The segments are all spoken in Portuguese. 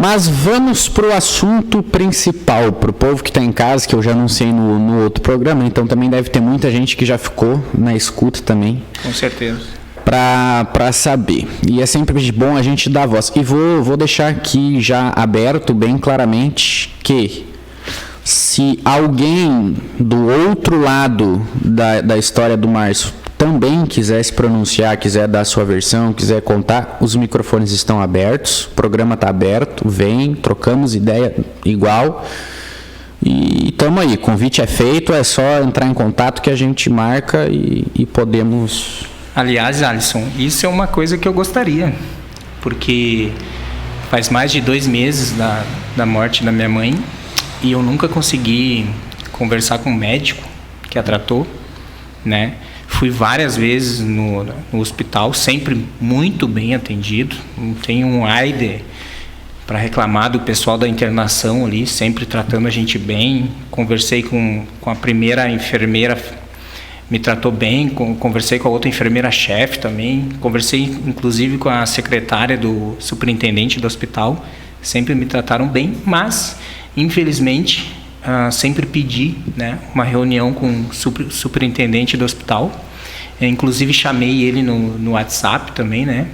Mas vamos para o assunto principal, para o povo que está em casa, que eu já anunciei no outro programa, então também deve ter muita gente que já ficou na escuta também. Com certeza. Para saber. E é sempre bom a gente dar voz. E vou deixar aqui já aberto bem claramente que se alguém do outro lado da história do Márcio também quiser se pronunciar, quiser dar sua versão, quiser contar, os microfones estão abertos, o programa está aberto, vem, trocamos ideia igual e estamos aí, convite é feito, é só entrar em contato que a gente marca e podemos... Aliás, Alisson, isso é uma coisa que eu gostaria, porque faz mais de 2 meses da morte da minha mãe e eu nunca consegui conversar com um médico que a tratou, né? Fui várias vezes no hospital, sempre muito bem atendido. Não tenho um AIDE para reclamar do pessoal da internação ali, sempre tratando a gente bem. Conversei com a primeira enfermeira, me tratou bem. Conversei com a outra enfermeira-chefe também. Conversei, inclusive, com a secretária do superintendente do hospital. Sempre me trataram bem, mas, infelizmente... sempre pedi, né, uma reunião com o superintendente do hospital. Inclusive chamei ele no WhatsApp também, né?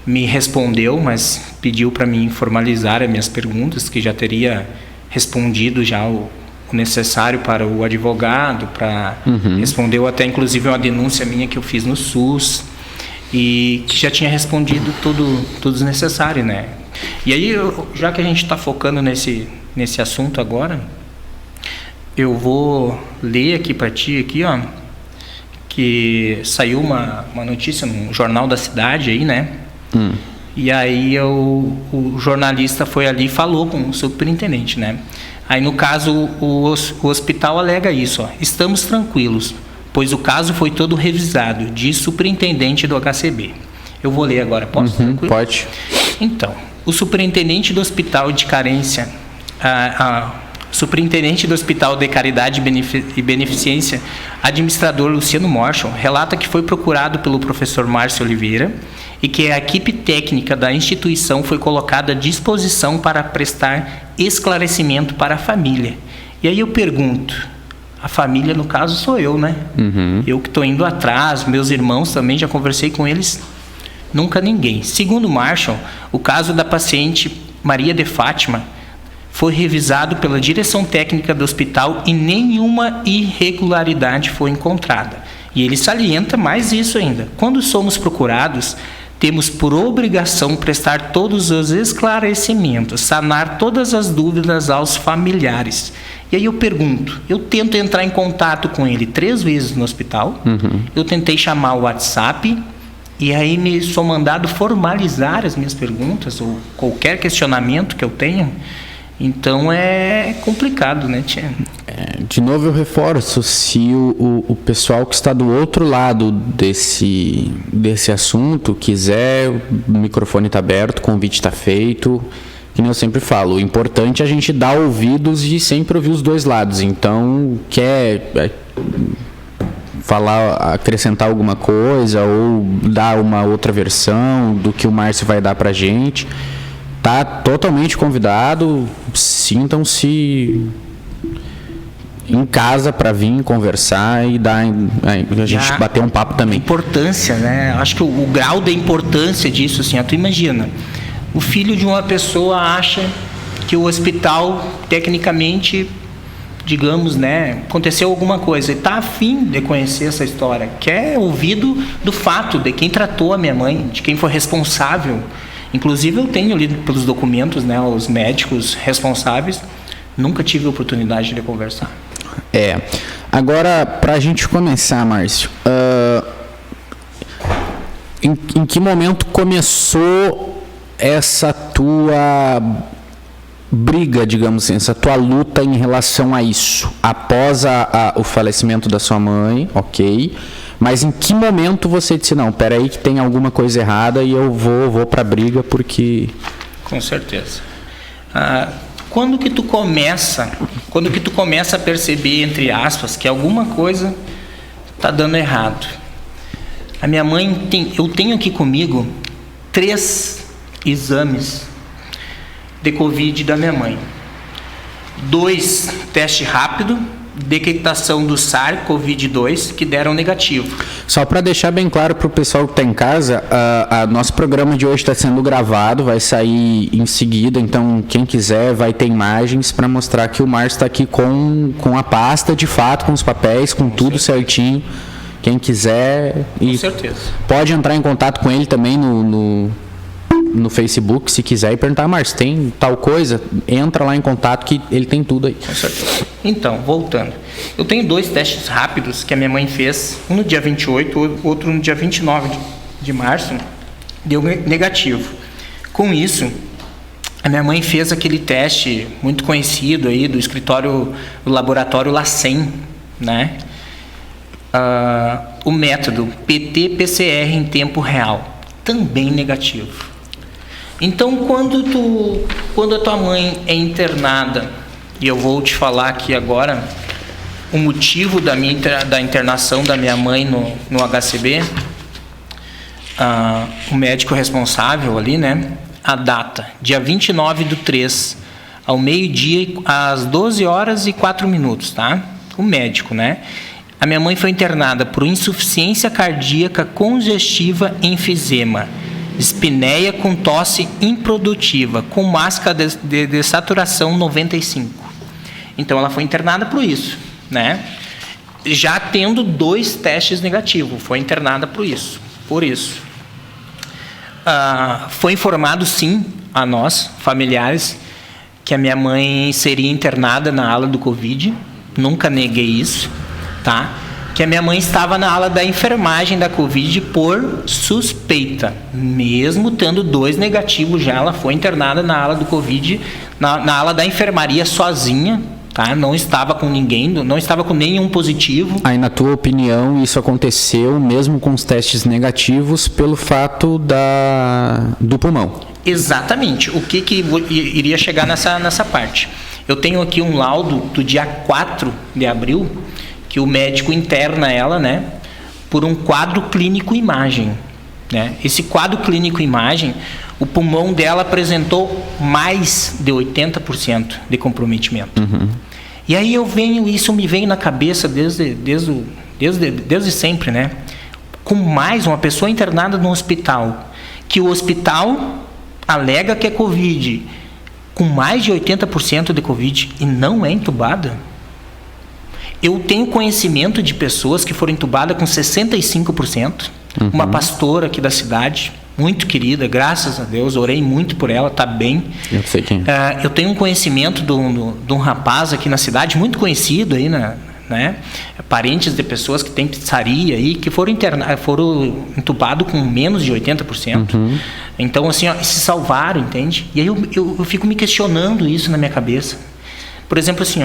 Me respondeu, mas pediu para mim formalizar as minhas perguntas, que já teria respondido já o necessário para o advogado, respondeu até inclusive uma denúncia minha que eu fiz no SUS e que já tinha respondido tudo necessário, né? E aí, já que a gente está focando nesse assunto agora, eu vou ler aqui para ti, aqui, ó, que saiu uma notícia no Jornal da Cidade aí, né? E aí o jornalista foi ali e falou com o superintendente, né? Aí no caso o hospital alega isso, ó: estamos tranquilos, pois o caso foi todo revisado, diz superintendente do HCB. Eu vou ler agora, posso? Tranquilo? Pode. Então, o superintendente do Hospital de Carência, superintendente do Hospital de Caridade e Beneficência, administrador Luciano Marshall, relata que foi procurado pelo professor Márcio Oliveira e que a equipe técnica da instituição foi colocada à disposição para prestar esclarecimento para a família. E aí eu pergunto, a família no caso sou eu, né? Eu que estou indo atrás, meus irmãos também, já conversei com eles, nunca ninguém. Segundo Marshall, o caso da paciente Maria de Fátima foi revisado pela direção técnica do hospital e nenhuma irregularidade foi encontrada. E ele salienta mais isso ainda: quando somos procurados, temos por obrigação prestar todos os esclarecimentos, sanar todas as dúvidas aos familiares. E aí eu pergunto, eu tento entrar em contato com ele 3 vezes no hospital, eu tentei chamar o WhatsApp, e aí me sou mandado formalizar as minhas perguntas ou qualquer questionamento que eu tenha. Então é complicado, né, tia? De novo eu reforço, se o pessoal que está do outro lado desse assunto quiser, o microfone está aberto, o convite está feito, que nem eu sempre falo, o importante é a gente dar ouvidos e sempre ouvir os dois lados. Então, quer falar, acrescentar alguma coisa ou dar uma outra versão do que o Márcio vai dar pra gente, tá totalmente convidado, sintam-se em casa para vir conversar e a gente bater um papo também. Importância, né? Acho que o grau da importância disso, assim, tu imagina, o filho de uma pessoa acha que o hospital, tecnicamente, digamos, né, aconteceu alguma coisa e está afim de conhecer essa história, quer ouvir do fato de quem tratou a minha mãe, de quem foi responsável. Inclusive eu tenho lido pelos documentos, né, os médicos responsáveis, nunca tive a oportunidade de conversar. Agora, para a gente começar, Márcio, em que momento começou essa tua briga, digamos assim, essa tua luta em relação a isso? Após o falecimento da sua mãe, ok, mas em que momento você disse, não, peraí que tem alguma coisa errada e eu vou pra briga porque... Com certeza. Quando que tu começa a perceber, entre aspas, que alguma coisa tá dando errado? A minha mãe eu tenho aqui comigo 3 exames de Covid da minha mãe. 2 testes rápidos, detectação do SARS-CoV-2, que deram negativo. Só para deixar bem claro para o pessoal que está em casa, nosso programa de hoje está sendo gravado, vai sair em seguida, então quem quiser vai ter imagens para mostrar que o Márcio está aqui com a pasta, de fato, com os papéis, com tudo certinho. Quem quiser... Com certeza. Pode entrar em contato com ele também no Facebook, se quiser, e perguntar: Márcio, tem tal coisa? Entra lá em contato que ele tem tudo aí. Com certeza. Então, voltando. Eu tenho 2 testes rápidos que a minha mãe fez, um no dia 28, outro no dia 29 de março, deu negativo. Com isso, a minha mãe fez aquele teste muito conhecido aí do escritório, do laboratório LACEN, né? O método PT-PCR em tempo real, também negativo. Então, quando a tua mãe é internada, e eu vou te falar aqui agora o motivo da internação da minha mãe no HCB, o médico responsável ali, né? A data, dia 29/3, ao meio-dia, às 12h04, tá? O médico, né? A minha mãe foi internada por insuficiência cardíaca congestiva enfisema, espineia com tosse improdutiva, com máscara de saturação 95. Então ela foi internada por isso, né? Já tendo 2 testes negativos, foi internada por isso. Foi informado sim a nós, familiares, que a minha mãe seria internada na ala do Covid. Nunca neguei isso, tá? Que a minha mãe estava na ala da enfermagem da Covid por suspeita. Mesmo tendo 2 negativos já, ela foi internada na ala do Covid, na ala da enfermaria sozinha, tá? Não estava com ninguém, não estava com nenhum positivo. Aí, na tua opinião, isso aconteceu mesmo com os testes negativos pelo fato do pulmão? Exatamente. O que iria chegar nessa parte? Eu tenho aqui um laudo do dia 4 de abril, que o médico interna ela, né, por um quadro clínico imagem, né? Esse quadro clínico imagem, o pulmão dela apresentou mais de 80% de comprometimento. Uhum. E aí isso me vem na cabeça desde sempre, né? Com mais uma pessoa internada no hospital, que o hospital alega que é Covid, com mais de 80% de Covid e não é entubada. Eu tenho conhecimento de pessoas que foram entubadas com 65%. Uhum. Uma pastora aqui da cidade, muito querida, graças a Deus, orei muito por ela, está bem. Eu sei quem. Eu tenho um conhecimento de um rapaz aqui na cidade, muito conhecido aí, né? Parentes de pessoas que têm pizzaria aí, que foram entubados com menos de 80%. Uhum. Então, assim, se salvaram, entende? E aí eu fico me questionando isso na minha cabeça. Por exemplo, assim,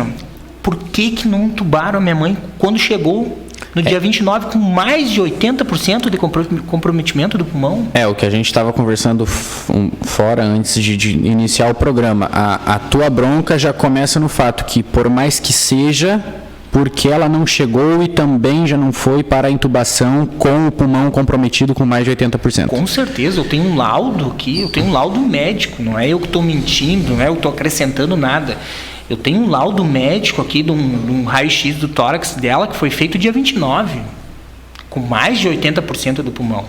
por que não entubaram a minha mãe quando chegou no dia 29 com mais de 80% de comprometimento do pulmão? O que a gente estava conversando fora antes de iniciar o programa. A tua bronca já começa no fato que, por mais que seja, porque ela não chegou e também já não foi para a intubação com o pulmão comprometido com mais de 80%. Com certeza, eu tenho um laudo aqui, eu tenho um laudo médico, não é eu que estou mentindo, não é eu que estou acrescentando nada. Eu tenho um laudo médico aqui de um raio-x do tórax dela que foi feito dia 29, com mais de 80% do pulmão.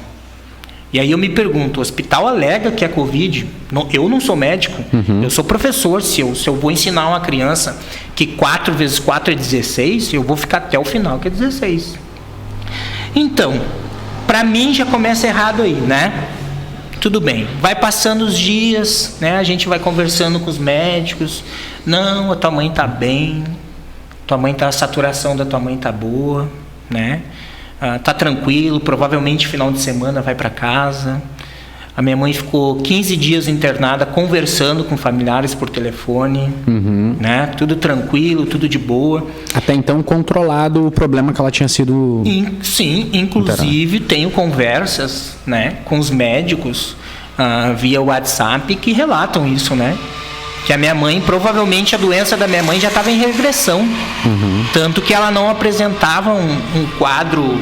E aí eu me pergunto, o hospital alega que é Covid, eu não sou médico, eu sou professor, se eu vou ensinar uma criança que 4 vezes 4 é 16, eu vou ficar até o final que é 16. Então, para mim já começa errado aí, né? Tudo bem, vai passando os dias, né? A gente vai conversando com os médicos. Não, a tua mãe tá bem, a saturação da tua mãe tá boa, né? Tá tranquilo, provavelmente final de semana vai para casa. A minha mãe ficou 15 dias internada conversando com familiares por telefone, né? Tudo tranquilo, tudo de boa. Até então controlado o problema que ela tinha sido... Sim, inclusive tenho conversas, né, com os médicos via WhatsApp que relatam isso, né? Que a minha mãe, provavelmente a doença da minha mãe já estava em regressão. Tanto que ela não apresentava um quadro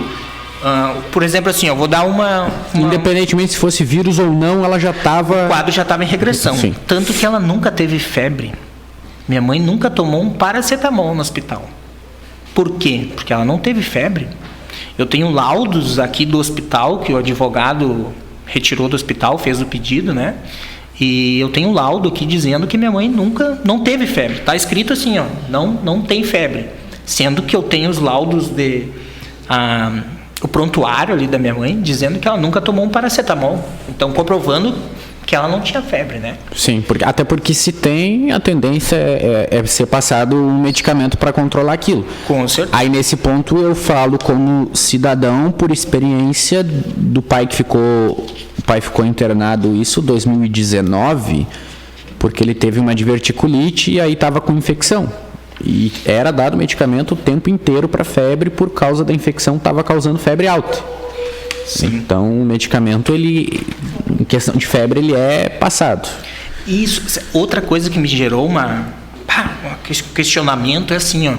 Por exemplo, assim, eu vou dar uma... Independentemente se fosse vírus ou não, ela já estava... O quadro já estava em regressão. Sim. Tanto que ela nunca teve febre. Minha mãe nunca tomou um paracetamol no hospital. Por quê? Porque ela não teve febre. Eu tenho laudos aqui do hospital, que o advogado retirou do hospital, fez o pedido, né? E eu tenho um laudo aqui dizendo que minha mãe nunca, não teve febre. Está escrito assim, ó, não tem febre. Sendo que eu tenho os laudos o prontuário ali da minha mãe, dizendo que ela nunca tomou um paracetamol. Então, comprovando que ela não tinha febre, né? Sim, até porque se tem, a tendência é ser passado um medicamento para controlar aquilo. Com certeza. Aí, nesse ponto, eu falo como cidadão, por experiência do pai que ficou... O pai ficou internado, isso, 2019, porque ele teve uma diverticulite e aí estava com infecção. E era dado medicamento o tempo inteiro para febre, por causa da infecção, estava causando febre alta. Sim. Então, o medicamento, ele, em questão de febre, ele é passado. Isso. Outra coisa que me gerou um questionamento é assim, ó,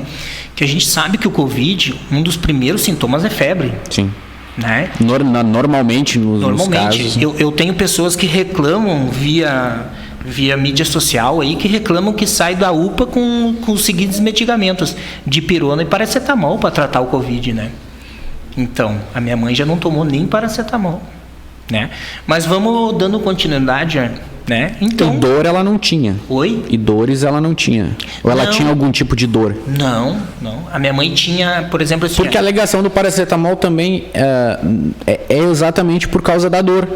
que a gente sabe que o Covid, um dos primeiros sintomas é febre. Sim. Né? Normalmente, nos casos... Eu tenho pessoas que reclamam via mídia social aí, que reclamam que sai da UPA com os seguintes medicamentos, dipirona e paracetamol para tratar o Covid, né? Então, a minha mãe já não tomou nem paracetamol, né? Mas vamos dando continuidade, né? Então, e dor ela não tinha. Oi? E dores ela não tinha. Ou ela tinha algum tipo de dor? Não. A minha mãe tinha, por exemplo... Assim, porque a alegação do paracetamol também é exatamente por causa da dor.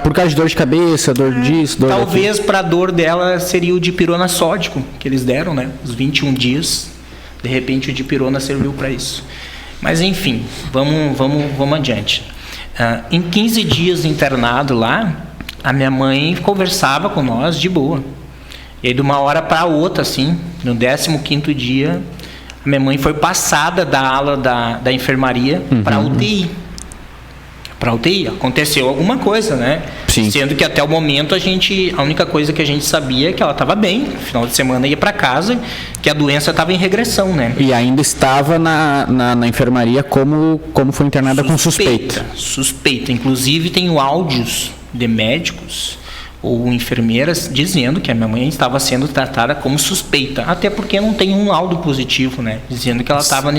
Por causa de dor de cabeça, dor disso, dor talvez para a dor dela seria o dipirona sódico que eles deram, né? Os 21 dias. De repente o dipirona serviu para isso. Mas enfim, vamos adiante. Em 15 dias internado lá, a minha mãe conversava com nós de boa. E aí de uma hora para outra, assim, no 15º dia, a minha mãe foi passada da ala da enfermaria para UTI. Para UTI, aconteceu alguma coisa, né? Sim. Sendo que até o momento a única coisa que a gente sabia é que ela estava bem, no final de semana ia para casa, que a doença estava em regressão, né? E ainda estava na enfermaria como foi internada com suspeita. Suspeita. Inclusive tenho áudios de médicos ou enfermeiras dizendo que a minha mãe estava sendo tratada como suspeita, até porque não tem um laudo positivo, né? Dizendo que ela estava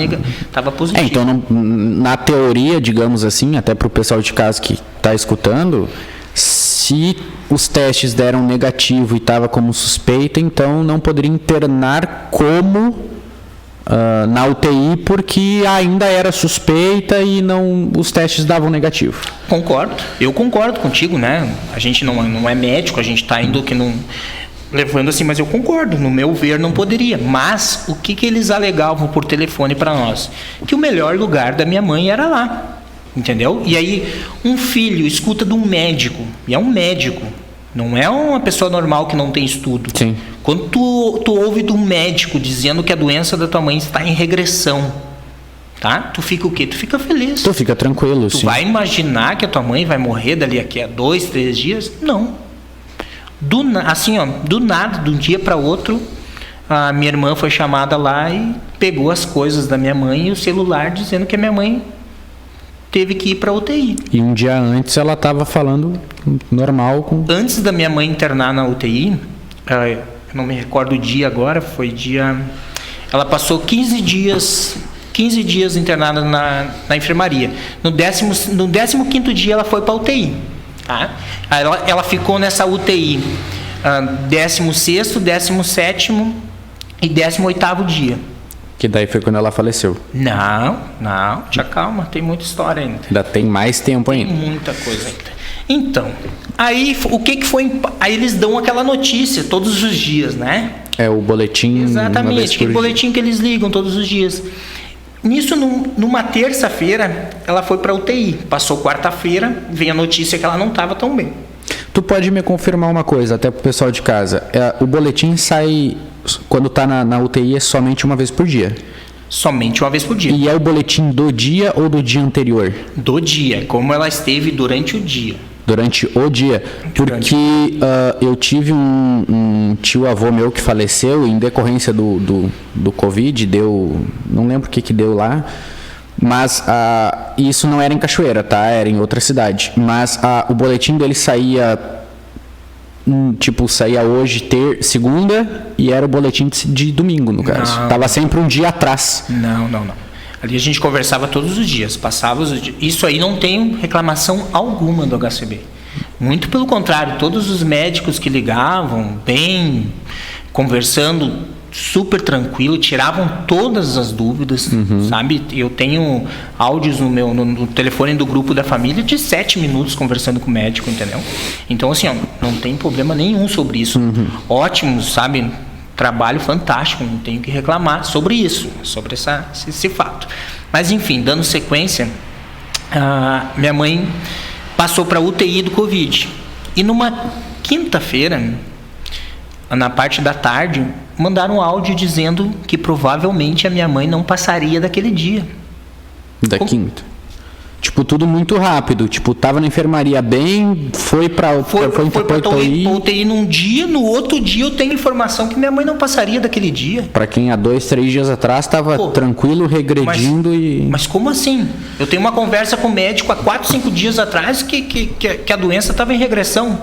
positiva. Então, na teoria, digamos assim, até para o pessoal de casa que está escutando, se os testes deram negativo e estava como suspeita, então não poderia internar como na UTI, porque ainda era suspeita e os testes davam negativo. Eu concordo contigo, né? A gente não é médico, a gente está indo que não levando assim, mas eu concordo, no meu ver não poderia. Mas o que eles alegavam por telefone para nós? Que o melhor lugar da minha mãe era lá, entendeu? E aí um filho escuta de um médico, e é um médico, não é uma pessoa normal que não tem estudo. Sim. Quando tu ouve de um médico dizendo que a doença da tua mãe está em regressão, tá? Tu fica o quê? Tu fica feliz. Tu fica tranquilo, tu sim. Vai imaginar que a tua mãe vai morrer dali a 2, 3 dias? Não. Do nada, de um dia para outro, a minha irmã foi chamada lá e pegou as coisas da minha mãe e o celular dizendo que a minha mãe teve que ir para UTI. E um dia antes ela estava falando normal. Antes da minha mãe internar na UTI, não me recordo o dia agora, foi dia... Ela passou 15 dias internada na enfermaria. No 15º dia ela foi para a UTI. Tá? Ela ficou nessa UTI 16º, 17º e 18º dia. Que daí foi quando ela faleceu. Não, já calma, tem muita história ainda. Ainda tem mais tempo ainda. Tem muita coisa ainda. Então, aí o que foi? Aí eles dão aquela notícia todos os dias, né? É o boletim. Exatamente, aquele boletim que eles ligam todos os dias. Nisso, numa terça-feira, ela foi para UTI. Passou quarta-feira, vem a notícia que ela não estava tão bem. Tu pode me confirmar uma coisa, até pro pessoal de casa. O boletim sai, quando tá na UTI, é somente uma vez por dia? Somente uma vez por dia. E é o boletim do dia ou do dia anterior? Do dia, como ela esteve durante o dia. Durante o dia. Porque eu tive um tio-avô meu que faleceu em decorrência do Covid, não lembro o que deu lá, Mas isso não era em Cachoeira, tá? Era em outra cidade. Mas o boletim dele saía, saía hoje, segunda, e era o boletim de domingo, no caso. Não. Tava sempre um dia atrás. Não. Ali a gente conversava todos os dias, passava os dias. Isso aí não tem reclamação alguma do HCB. Muito pelo contrário, todos os médicos que ligavam, bem, conversando, super tranquilo, tiravam todas as dúvidas, sabe? Eu tenho áudios no telefone do grupo da família de 7 minutos conversando com o médico, entendeu? Então, assim, não tem problema nenhum sobre isso. Ótimo, sabe? Trabalho fantástico, não tenho que reclamar sobre isso, sobre esse fato. Mas, enfim, dando sequência, minha mãe passou para a UTI do Covid. E numa quinta-feira, na parte da tarde, mandaram um áudio dizendo que provavelmente a minha mãe não passaria daquele dia. Quinta. Tudo muito rápido. Tava na enfermaria bem, foi pra UTI num dia, no outro dia eu tenho informação que minha mãe não passaria daquele dia. Pra quem há 2, 3 dias atrás tava tranquilo, regredindo Mas como assim? Eu tenho uma conversa com o médico há 4, 5 dias atrás que a doença estava em regressão.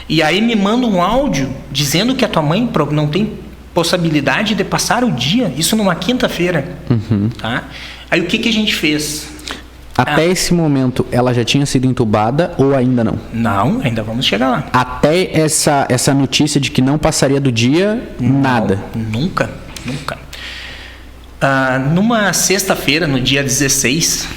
E aí me manda um áudio dizendo que a tua mãe não tem possibilidade de passar o dia, isso numa quinta-feira. Tá? Aí o que a gente fez? Até esse momento, ela já tinha sido entubada ou ainda não? Não, ainda vamos chegar lá. Até essa notícia de que não passaria do dia, nada? Nunca. Numa sexta-feira, no dia 16,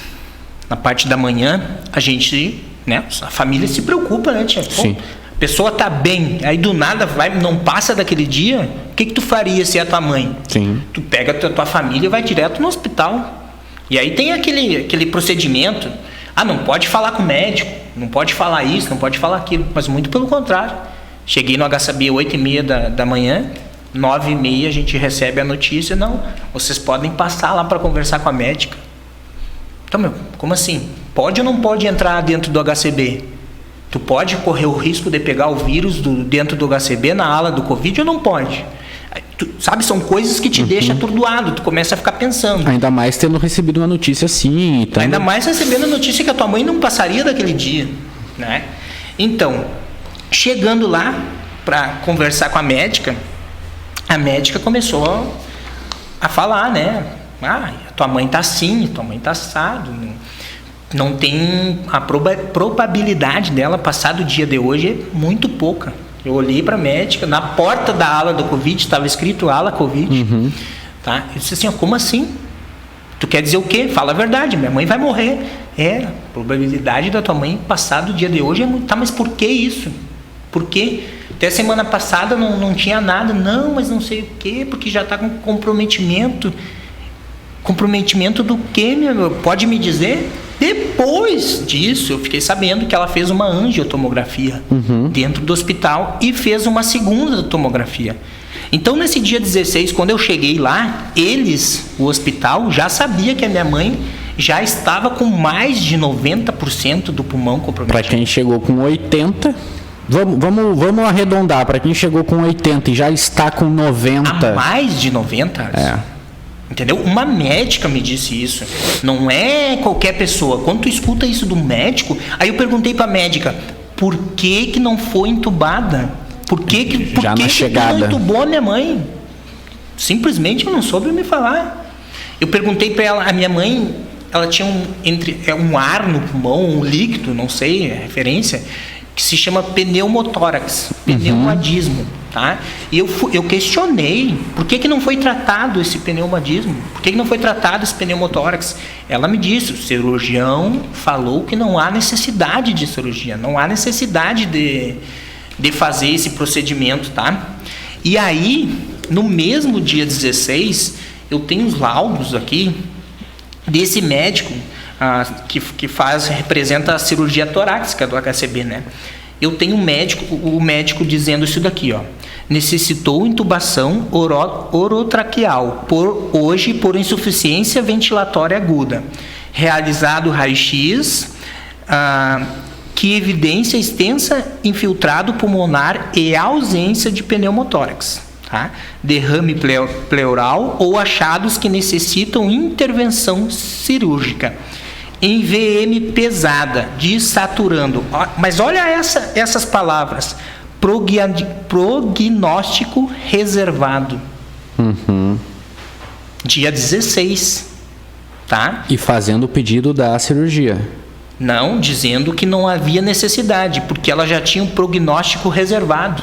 na parte da manhã, a gente, né, a família se preocupa, né, tia? Sim. A pessoa tá bem, aí do nada não passa daquele dia, o que tu faria se é a tua mãe? Sim. Tu pega a tua família e vai direto no hospital. E aí tem aquele procedimento, não pode falar com o médico, não pode falar isso, não pode falar aquilo, mas muito pelo contrário. Cheguei no HCB 8h30 da manhã, 9h30 a gente recebe a notícia, vocês podem passar lá para conversar com a médica. Então, como assim? Pode ou não pode entrar dentro do HCB? Tu pode correr o risco de pegar o vírus dentro do HCB na ala do Covid ou não pode? Sabe, são coisas que te deixam atordoado, tu começa a ficar pensando. Ainda mais tendo recebido uma notícia assim. Ainda mais recebendo a notícia que a tua mãe não passaria daquele dia, né? Então, chegando lá para conversar com a médica começou a falar, né? Tua mãe tá assim, tua mãe tá assado. Não tem a probabilidade dela passar do dia de hoje é muito pouca. Eu olhei para a médica, na porta da ala do Covid, estava escrito ala Covid. Tá? Eu disse assim, como assim? Tu quer dizer o quê? Fala a verdade, minha mãe vai morrer. A probabilidade da tua mãe passar do dia de hoje é muito... Tá, mas por que isso? Por quê? Até semana passada não tinha nada. Não, mas não sei o quê, porque já está com comprometimento. Comprometimento do quê, meu? Pode me dizer? Depois disso, eu fiquei sabendo que ela fez uma angiotomografia dentro do hospital e fez uma segunda tomografia. Então, nesse dia 16, quando eu cheguei lá, o hospital, já sabia que a minha mãe já estava com mais de 90% do pulmão comprometido. Para quem chegou com 80... Vamos arredondar. Para quem chegou com 80 e já está com 90... A mais de 90? Entendeu? Uma médica me disse isso. Não é qualquer pessoa. Quando tu escuta isso do médico, aí eu perguntei pra médica, por que não foi entubada? Por que não entubou a minha mãe? Simplesmente eu não soube me falar. Eu perguntei pra ela, a minha mãe, ela tinha um ar no pulmão, um líquido, não sei a referência, que se chama pneumotórax, pneumadismo. Tá? E eu questionei por que não foi tratado esse pneumadismo, por que não foi tratado esse pneumotórax. Ela me disse, o cirurgião falou que não há necessidade de cirurgia, não há necessidade de fazer esse procedimento, tá? E aí, no mesmo dia 16, eu tenho os laudos aqui desse médico que representa a cirurgia torácica do HCB, né? Eu tenho o médico dizendo isso daqui, necessitou intubação orotraqueal por insuficiência ventilatória aguda. Realizado raio-x, que evidencia extensa infiltrado pulmonar e ausência de pneumotórax. tá? Derrame pleural ou achados que necessitam intervenção cirúrgica. Em VM pesada, desaturando. Mas olha essas palavras. Prognóstico reservado. Dia 16. Tá? E fazendo o pedido da cirurgia. Não, dizendo que não havia necessidade, porque ela já tinha um prognóstico reservado.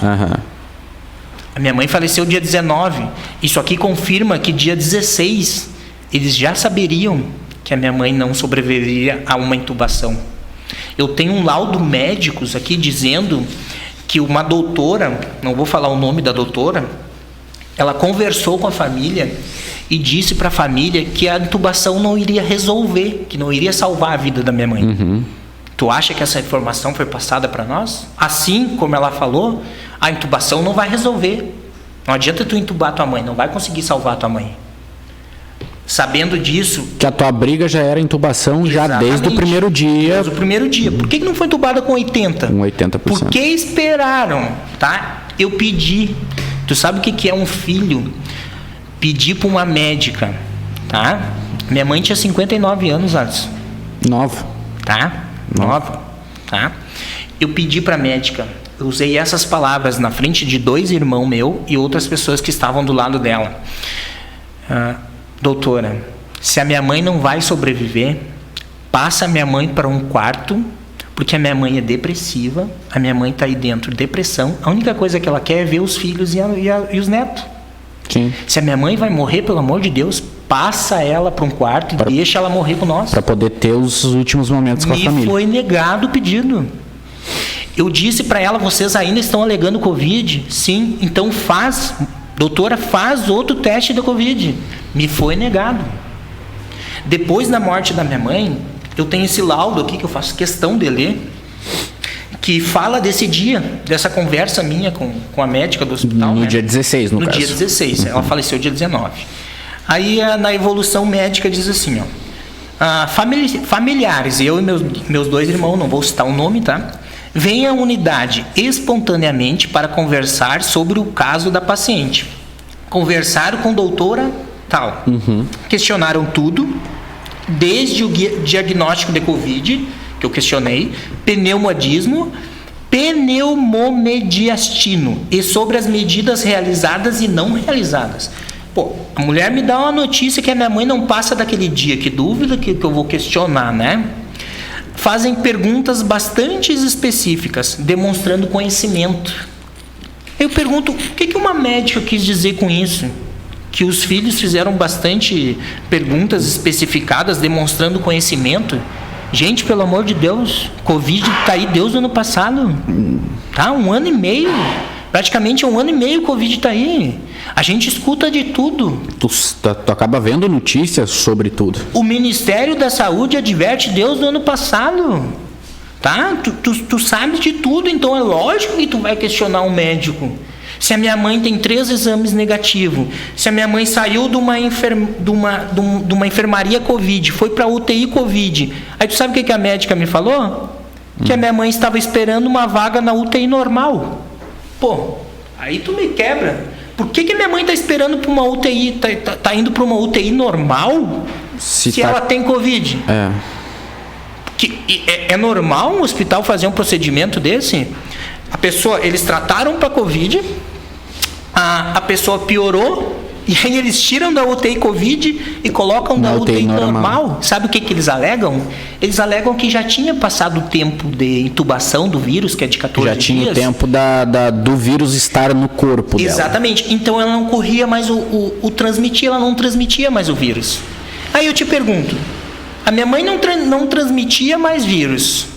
A minha mãe faleceu dia 19. Isso aqui confirma que dia 16 eles já saberiam que a minha mãe não sobreviveria a uma intubação. Eu tenho um laudo médicos aqui dizendo que uma doutora, não vou falar o nome da doutora, ela conversou com a família e disse para a família que a intubação não iria resolver, que não iria salvar a vida da minha mãe. Tu acha que essa informação foi passada para nós? Assim como ela falou, a intubação não vai resolver. Não adianta tu intubar tua mãe, não vai conseguir salvar tua mãe. Sabendo disso... Que a tua briga já era intubação. Exatamente. Já desde o primeiro dia. Desde o primeiro dia. Por que não foi intubada com 80%? Com 80%. Por que esperaram? Tá? Eu pedi. Tu sabe o que é um filho pedir para uma médica? Tá? Minha mãe tinha 59 anos, Alisson. Nova. Tá? Nova. Tá? Eu pedi para a médica. Eu usei essas palavras na frente de 2 irmãos meus e outras pessoas que estavam do lado dela. Doutora, se a minha mãe não vai sobreviver, passa a minha mãe para um quarto, porque a minha mãe é depressiva, a minha mãe está aí dentro de depressão, a única coisa que ela quer é ver os filhos e os netos. Sim. Se a minha mãe vai morrer, pelo amor de Deus, passa ela para um quarto e deixa ela morrer com nós. Para poder ter os últimos momentos com a família. Me foi negado o pedido. Eu disse para ela, vocês ainda estão alegando Covid? Sim, então faz... Doutora, faz outro teste da Covid. Me foi negado. Depois da morte da minha mãe, eu tenho esse laudo aqui que eu faço questão de ler, que fala desse dia, dessa conversa minha com a médica do hospital. No dia 16, no caso. No dia 16, ela faleceu dia 19. Aí na evolução médica diz assim, ó, familiares, eu e meus 2 irmãos, não vou citar o nome, tá? Vem à unidade espontaneamente para conversar sobre o caso da paciente. Conversaram com a doutora tal. Questionaram tudo, desde o diagnóstico de Covid, que eu questionei, pneumodismo, pneumomediastino e sobre as medidas realizadas e não realizadas. Pô, a mulher me dá uma notícia que a minha mãe não passa daquele dia. Que dúvida que eu vou questionar, né? Fazem perguntas bastante específicas, demonstrando conhecimento. Eu pergunto, o que uma médica quis dizer com isso? Que os filhos fizeram bastante perguntas especificadas, demonstrando conhecimento? Gente, pelo amor de Deus, Covid está aí desde o ano passado. Tá? 1 ano e meio. Praticamente 1 ano e meio o Covid está aí. A gente escuta de tudo. Tu acaba vendo notícias sobre tudo. O Ministério da Saúde adverte desde o ano passado. Tá? Tu sabe de tudo, então é lógico que tu vai questionar um médico. Se a minha mãe tem 3 exames negativos, se a minha mãe saiu de uma enfermaria Covid, foi para UTI Covid, aí tu sabe o que a médica me falou? Que a minha mãe estava esperando uma vaga na UTI normal. Pô, aí tu me quebra. Por que minha mãe está esperando para uma UTI, tá indo para uma UTI normal se ela tem Covid? É normal um hospital fazer um procedimento desse? A pessoa, eles trataram para Covid, a pessoa piorou, e aí eles tiram da UTI Covid e colocam na UTI normal. Sabe o que eles alegam? Eles alegam que já tinha passado o tempo de intubação do vírus, que é de 14 dias. Já tinha o tempo do vírus estar no corpo dela. Exatamente. Então ela não corria mais o transmitir, ela não transmitia mais o vírus. Aí eu te pergunto, a minha mãe não transmitia mais vírus.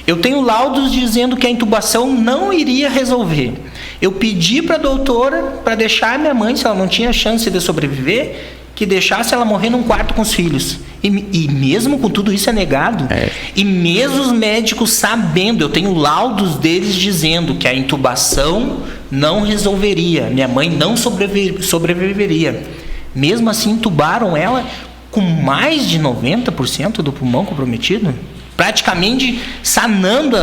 Eu tenho laudos dizendo que a intubação não iria resolver. Eu pedi para a doutora para deixar a minha mãe, se ela não tinha chance de sobreviver, que deixasse ela morrer num quarto com os filhos. E mesmo com tudo isso é negado. E mesmo os médicos sabendo, eu tenho laudos deles dizendo que a intubação não resolveria, minha mãe não sobreviveria. Mesmo assim, intubaram ela com mais de 90% do pulmão comprometido. Praticamente sanando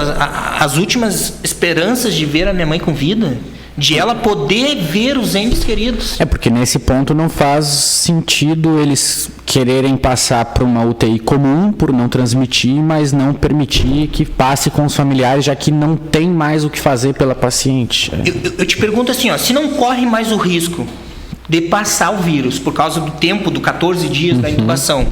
as últimas esperanças de ver a minha mãe com vida, de ela poder ver os entes queridos. É porque nesse ponto não faz sentido eles quererem passar para uma UTI comum por não transmitir, mas não permitir que passe com os familiares, já que não tem mais o que fazer pela paciente. Eu te pergunto assim, ó, se não corre mais o risco de passar o vírus por causa do tempo, do 14 dias da intubação,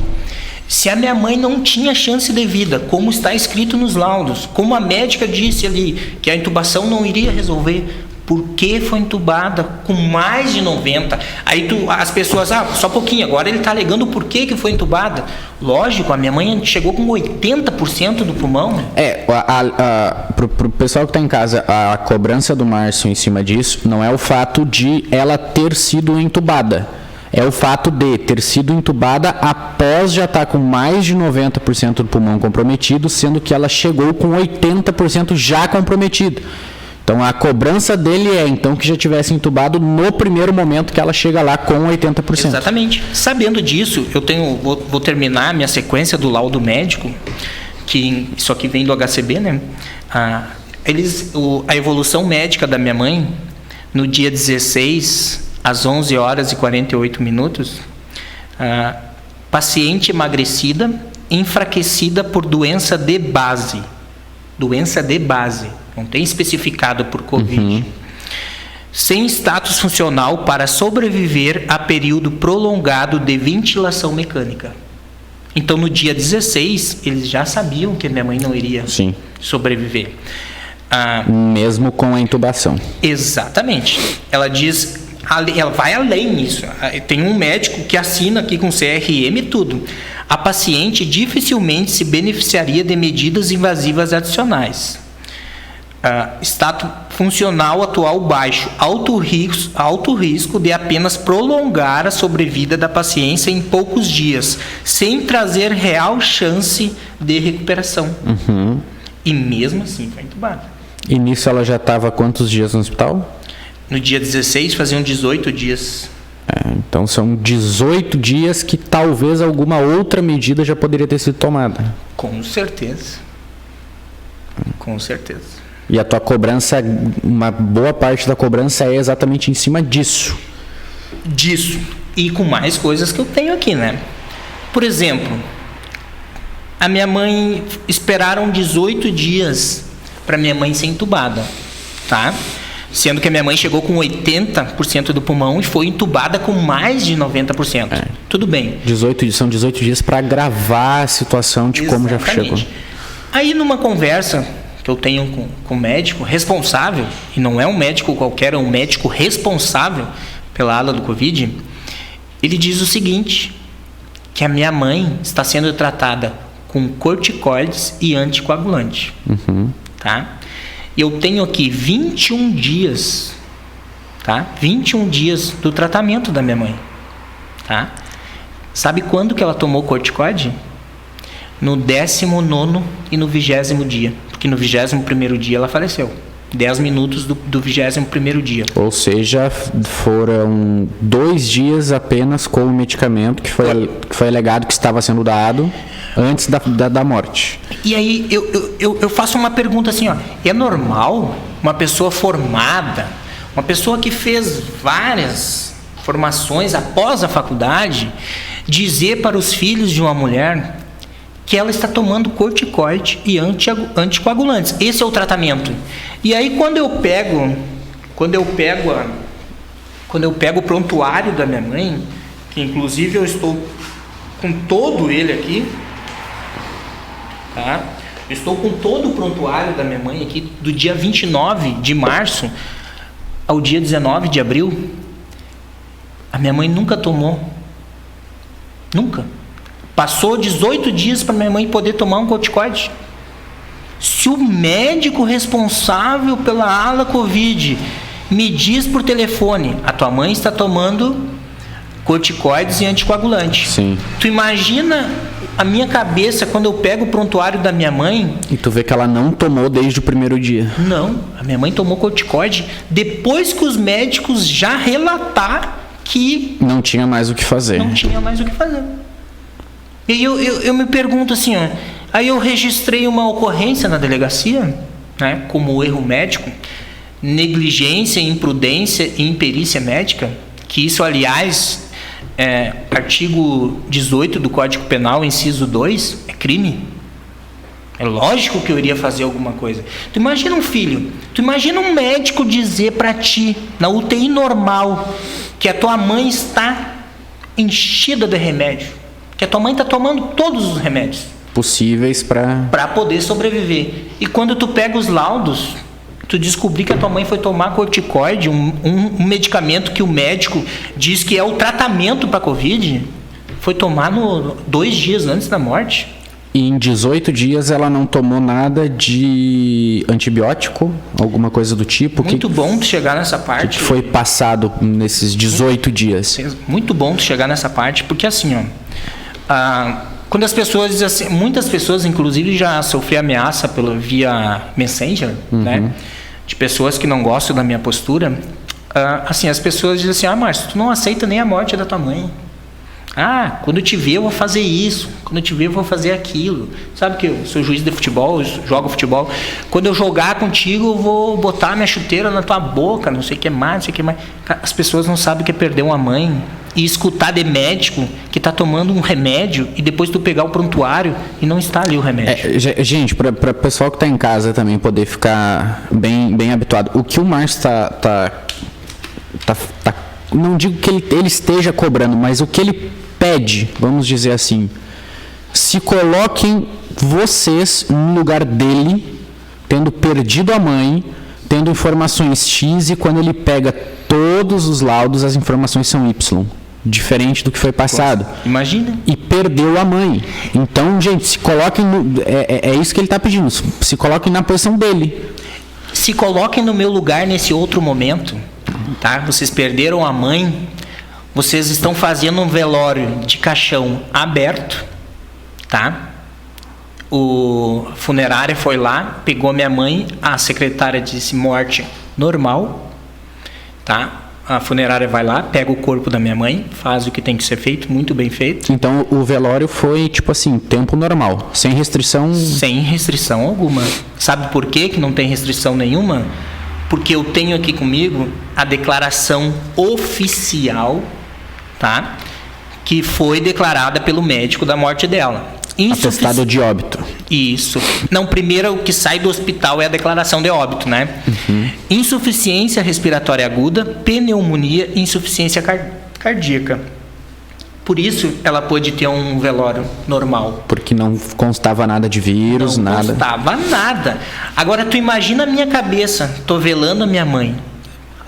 se a minha mãe não tinha chance de vida, como está escrito nos laudos, como a médica disse ali, que a intubação não iria resolver, por que foi entubada com mais de 90? Aí as pessoas, só pouquinho, agora ele está alegando por que foi entubada. Lógico, a minha mãe chegou com 80% do pulmão. Para o pessoal que está em casa, a cobrança do Márcio em cima disso não é o fato de ela ter sido entubada. É o fato de ter sido entubada após já estar com mais de 90% do pulmão comprometido, sendo que ela chegou com 80% já comprometido. Então, a cobrança dele então que já tivesse entubado no primeiro momento que ela chega lá com 80%. Exatamente. Sabendo disso, vou terminar a minha sequência do laudo médico, que isso aqui vem do HCB, né? A evolução médica da minha mãe, no dia 16, às 11 horas e 48 minutos, paciente emagrecida, enfraquecida por doença de base. Doença de base. Não tem especificado por Covid. Sem status funcional para sobreviver a período prolongado de ventilação mecânica. Então, no dia 16, eles já sabiam que minha mãe não iria sobreviver. Mesmo com a intubação. Exatamente. Ela diz, ela vai além nisso. Tem um médico que assina aqui com CRM e tudo. A paciente dificilmente se beneficiaria de medidas invasivas adicionais. Status funcional atual baixo, alto risco de apenas prolongar a sobrevida da paciência em poucos dias, sem trazer real chance de recuperação. E mesmo assim foi entubada. E nisso ela já estava quantos dias no hospital? No dia 16 faziam 18 dias. Então são 18 dias que talvez alguma outra medida já poderia ter sido tomada. Com certeza. Com certeza. E a tua cobrança, uma boa parte da cobrança é exatamente em cima disso. Disso. E com mais coisas que eu tenho aqui, né? Por exemplo, a minha mãe, esperaram 18 dias para minha mãe ser entubada, tá? Sendo que a minha mãe chegou com 80% do pulmão e foi entubada com mais de 90%. Tudo bem. São 18 dias para agravar a situação de como já chegou. Aí numa conversa que eu tenho com o médico responsável, e não é um médico qualquer, é um médico responsável pela ala do Covid, ele diz o seguinte, que a minha mãe está sendo tratada com corticoides e anticoagulante. Tá? Eu tenho aqui 21 dias, tá? 21 dias do tratamento da minha mãe, tá? Sabe quando que ela tomou corticoide? No 19º e no 20º dia, porque no 21º dia ela faleceu. 10 minutos do 21º dia. Ou seja, foram 2 dias apenas com o medicamento que foi alegado que estava sendo dado antes da morte. E aí eu faço uma pergunta assim, ó, é normal uma pessoa formada, uma pessoa que fez várias formações após a faculdade, dizer para os filhos de uma mulher que ela está tomando corticoide e anticoagulantes? Esse é o tratamento. E aí quando eu pego o prontuário da minha mãe, que inclusive eu estou com todo ele aqui, tá? Eu estou com todo o prontuário da minha mãe aqui, do dia 29 de março ao dia 19 de abril. A minha mãe nunca tomou. Nunca. Passou 18 dias para minha mãe poder tomar um corticoide. Se o médico responsável pela ala Covid me diz por telefone, a tua mãe está tomando corticoides e anticoagulantes. Sim. Tu imagina a minha cabeça quando eu pego o prontuário da minha mãe. E tu vê que ela não tomou desde o primeiro dia. Não, a minha mãe tomou corticoide depois que os médicos já relataram que não tinha mais o que fazer. Não tinha mais o que fazer. E eu me pergunto assim, ó, aí eu registrei uma ocorrência na delegacia, né, como erro médico, negligência, imprudência e imperícia médica, que isso, aliás, artigo 18 do Código Penal, inciso 2, é crime. É lógico que eu iria fazer alguma coisa. Tu imagina um filho, tu imagina um médico dizer pra ti, na UTI normal, que a tua mãe está enchida de remédio, que a tua mãe está tomando todos os remédios possíveis para poder sobreviver. E quando tu pega os laudos, tu descobrir que a tua mãe foi tomar corticoide, um medicamento que o médico diz que é o tratamento para Covid, foi tomar 2 dias antes da morte. E em 18 dias ela não tomou nada de antibiótico, alguma coisa do tipo? Muito bom tu chegar nessa parte. Que foi passado nesses 18 dias? Muito bom tu chegar nessa parte, porque assim, quando as pessoas dizem assim, muitas pessoas inclusive já sofri ameaça via Messenger, né? De pessoas que não gostam da minha postura. Assim, as pessoas dizem assim, Márcio, tu não aceita nem a morte da tua mãe. Quando eu te ver eu vou fazer isso, quando eu te ver eu vou fazer aquilo. Sabe que eu sou juiz de futebol, eu jogo futebol. Quando eu jogar contigo eu vou botar minha chuteira na tua boca, não sei o que mais, não sei o que mais. As pessoas não sabem o que é perder uma mãe e escutar de médico que está tomando um remédio e depois tu pegar o prontuário e não está ali o remédio. Gente, para o pessoal que está em casa também poder ficar bem habituado, o que o Márcio tá não digo que ele esteja cobrando, mas o que ele pede, vamos dizer assim, se coloquem vocês no lugar dele, tendo perdido a mãe, tendo informações X, e quando ele pega todos os laudos, as informações são Y, diferente do que foi passado. Imagina. E perdeu a mãe. Então, gente, se coloquem é isso que ele está pedindo, se coloquem na posição dele. Se coloquem no meu lugar nesse outro momento, tá? Vocês perderam a mãe, vocês estão fazendo um velório de caixão aberto, tá? O funerário foi lá, pegou minha mãe, a secretária disse morte normal, tá? A funerária vai lá, pega o corpo da minha mãe, faz o que tem que ser feito, muito bem feito. Então o velório foi, tipo assim, tempo normal, sem restrição? Sem restrição alguma. Sabe por quê que não tem restrição nenhuma? Porque eu tenho aqui comigo a declaração oficial, tá? Que foi declarada pelo médico da morte dela. Atestado de óbito. Isso. Não, primeiro o que sai do hospital é a declaração de óbito, né? Insuficiência respiratória aguda, pneumonia e insuficiência cardíaca. Por isso, ela pôde ter um velório normal. Porque não constava nada de vírus, nada. Não constava nada. Agora, tu imagina a minha cabeça, tô velando a minha mãe.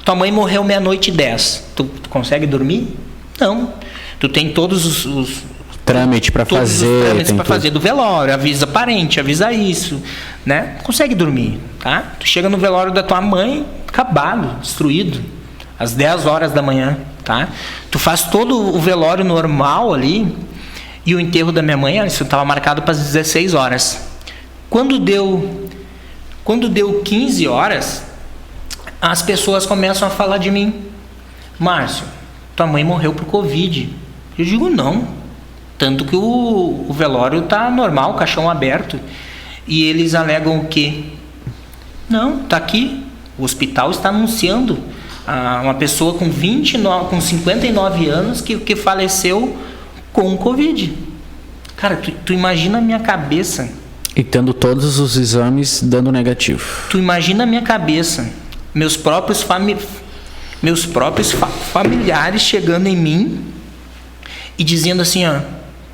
Tua mãe morreu 00:10. Tu consegue dormir? Não. Tu tem todos os trâmite para fazer. Os trâmites para fazer do velório, avisa parente, avisa isso, né? Não consegue dormir, tá? Tu chega no velório da tua mãe, acabado, destruído, às 10 horas da manhã, tá? Tu faz todo o velório normal ali e o enterro da minha mãe, isso estava marcado para as 16 horas. Quando deu 15 horas, as pessoas começam a falar de mim. Márcio, tua mãe morreu por Covid. Eu digo, não. Tanto que o velório está normal, caixão aberto. E eles alegam o quê? Não, está aqui. O hospital está anunciando uma pessoa com 59 anos que faleceu com Covid. Cara, tu imagina a minha cabeça. E tendo todos os exames dando negativo. Tu imagina a minha cabeça. Meus próprios familiares chegando em mim e dizendo assim,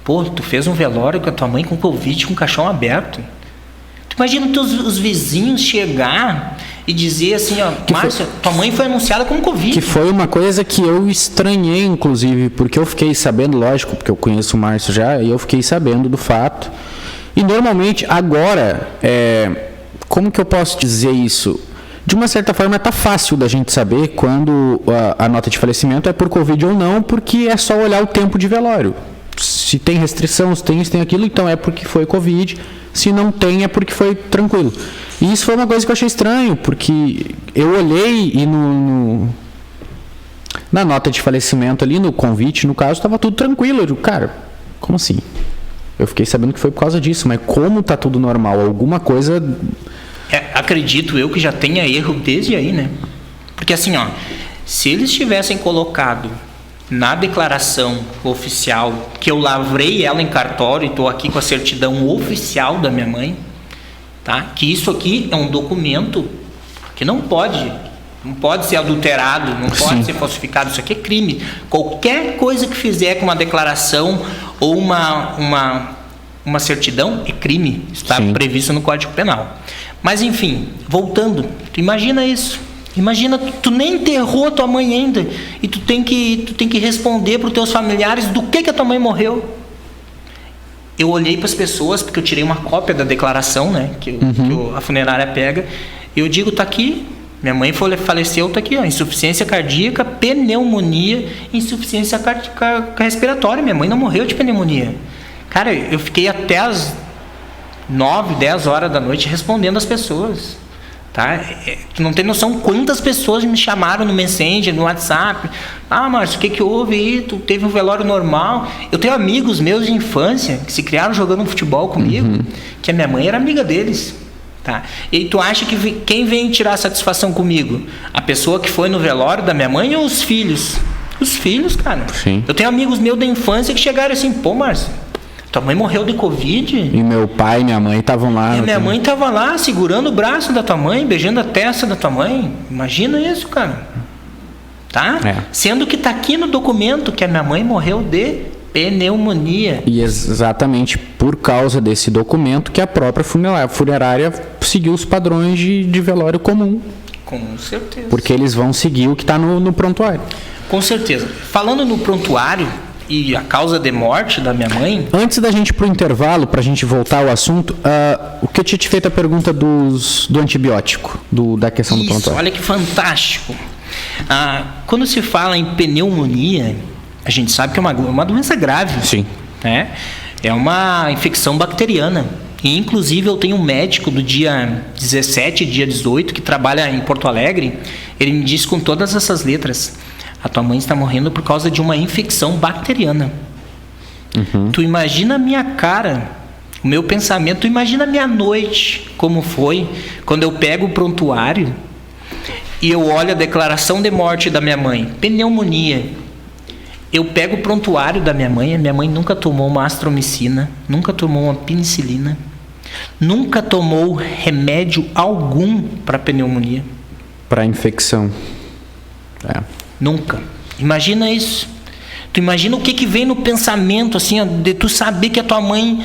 pô, tu fez um velório com a tua mãe com Covid, com o caixão aberto. Tu imagina os vizinhos chegar e dizer assim, Márcio, tua mãe foi anunciada com Covid. Que foi uma coisa que eu estranhei, inclusive, porque eu fiquei sabendo, lógico, porque eu conheço o Márcio já, e eu fiquei sabendo do fato. E normalmente, agora, como que eu posso dizer isso? De uma certa forma, tá fácil da gente saber quando a nota de falecimento é por Covid ou não, porque é só olhar o tempo de velório. Se tem restrição, se tem isso, tem aquilo, então é porque foi Covid. Se não tem, é porque foi tranquilo. E isso foi uma coisa que eu achei estranho, porque eu olhei e na nota de falecimento ali, no convite, no caso, estava tudo tranquilo. Eu digo, cara, como assim? Eu fiquei sabendo que foi por causa disso, mas como tá tudo normal? Alguma coisa acredito eu que já tenha erro desde aí, né? Porque assim, ó, se eles tivessem colocado na declaração oficial que eu lavrei ela em cartório e estou aqui com a certidão oficial da minha mãe, tá? Que isso aqui é um documento que não pode ser adulterado, não pode ser falsificado, isso aqui é crime. Qualquer coisa que fizer com uma declaração ou uma certidão é crime, está previsto no Código Penal. Mas enfim, voltando, tu imagina isso. Imagina, tu nem enterrou a tua mãe ainda e tu tem que responder para os teus familiares do que a tua mãe morreu. Eu olhei para as pessoas, porque eu tirei uma cópia da declaração, né, que a funerária pega, e eu digo, tá aqui, minha mãe faleceu, tá aqui, ó, insuficiência cardíaca, pneumonia, insuficiência respiratória. Minha mãe não morreu de pneumonia. Cara, eu fiquei até as 9, 10 horas da noite respondendo as pessoas. Tá? Tu não tem noção quantas pessoas me chamaram no Messenger, no WhatsApp. Ah, Márcio, o que houve aí? Tu teve um velório normal? Eu tenho amigos meus de infância que se criaram jogando futebol comigo, que a minha mãe era amiga deles. Tá? E tu acha que quem vem tirar satisfação comigo? A pessoa que foi no velório da minha mãe ou os filhos? Os filhos, cara. Sim. Eu tenho amigos meus da infância que chegaram assim, pô, Márcio, tua mãe morreu de Covid? E meu pai e minha mãe estavam lá. E minha mãe estava lá, segurando o braço da tua mãe, beijando a testa da tua mãe. Imagina isso, cara. Tá? Sendo que tá aqui no documento que a minha mãe morreu de pneumonia. E exatamente por causa desse documento que a própria funerária seguiu os padrões de velório comum. Com certeza. Porque eles vão seguir o que está no prontuário. Com certeza. Falando no prontuário e a causa de morte da minha mãe... Antes da gente ir para o intervalo, para a gente voltar ao assunto, o que eu tinha te feito a pergunta do antibiótico, da questão do prontuário. Olha que fantástico. Quando se fala em pneumonia, a gente sabe que é uma doença grave. Sim. Né? É uma infecção bacteriana. E, inclusive, eu tenho um médico do dia 17 e dia 18, que trabalha em Porto Alegre, ele me disse com todas essas letras: a tua mãe está morrendo por causa de uma infecção bacteriana. Tu imagina a minha cara, o meu pensamento, tu imagina a minha noite, como foi, quando eu pego o prontuário e eu olho a declaração de morte da minha mãe, pneumonia. Eu pego o prontuário da minha mãe, a minha mãe nunca tomou uma astromicina, nunca tomou uma penicilina, nunca tomou remédio algum para pneumonia. Para infecção. Nunca. Imagina isso. Tu imagina o que vem no pensamento, assim, de tu saber que a tua mãe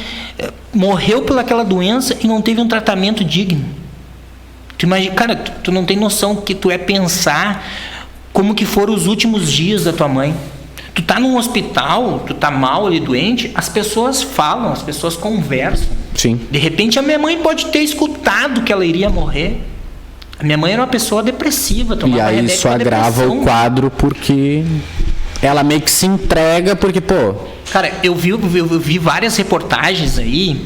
morreu pelaquela doença e não teve um tratamento digno. Tu imagina, cara, tu não tem noção do que tu é pensar como que foram os últimos dias da tua mãe. Tu tá num hospital, tu tá mal ali, doente, as pessoas falam, as pessoas conversam. Sim. De repente a minha mãe pode ter escutado que ela iria morrer. A minha mãe era uma pessoa depressiva, tomava remédio. E aí isso agrava o quadro porque ela meio que se entrega porque, pô... Cara, eu vi várias reportagens aí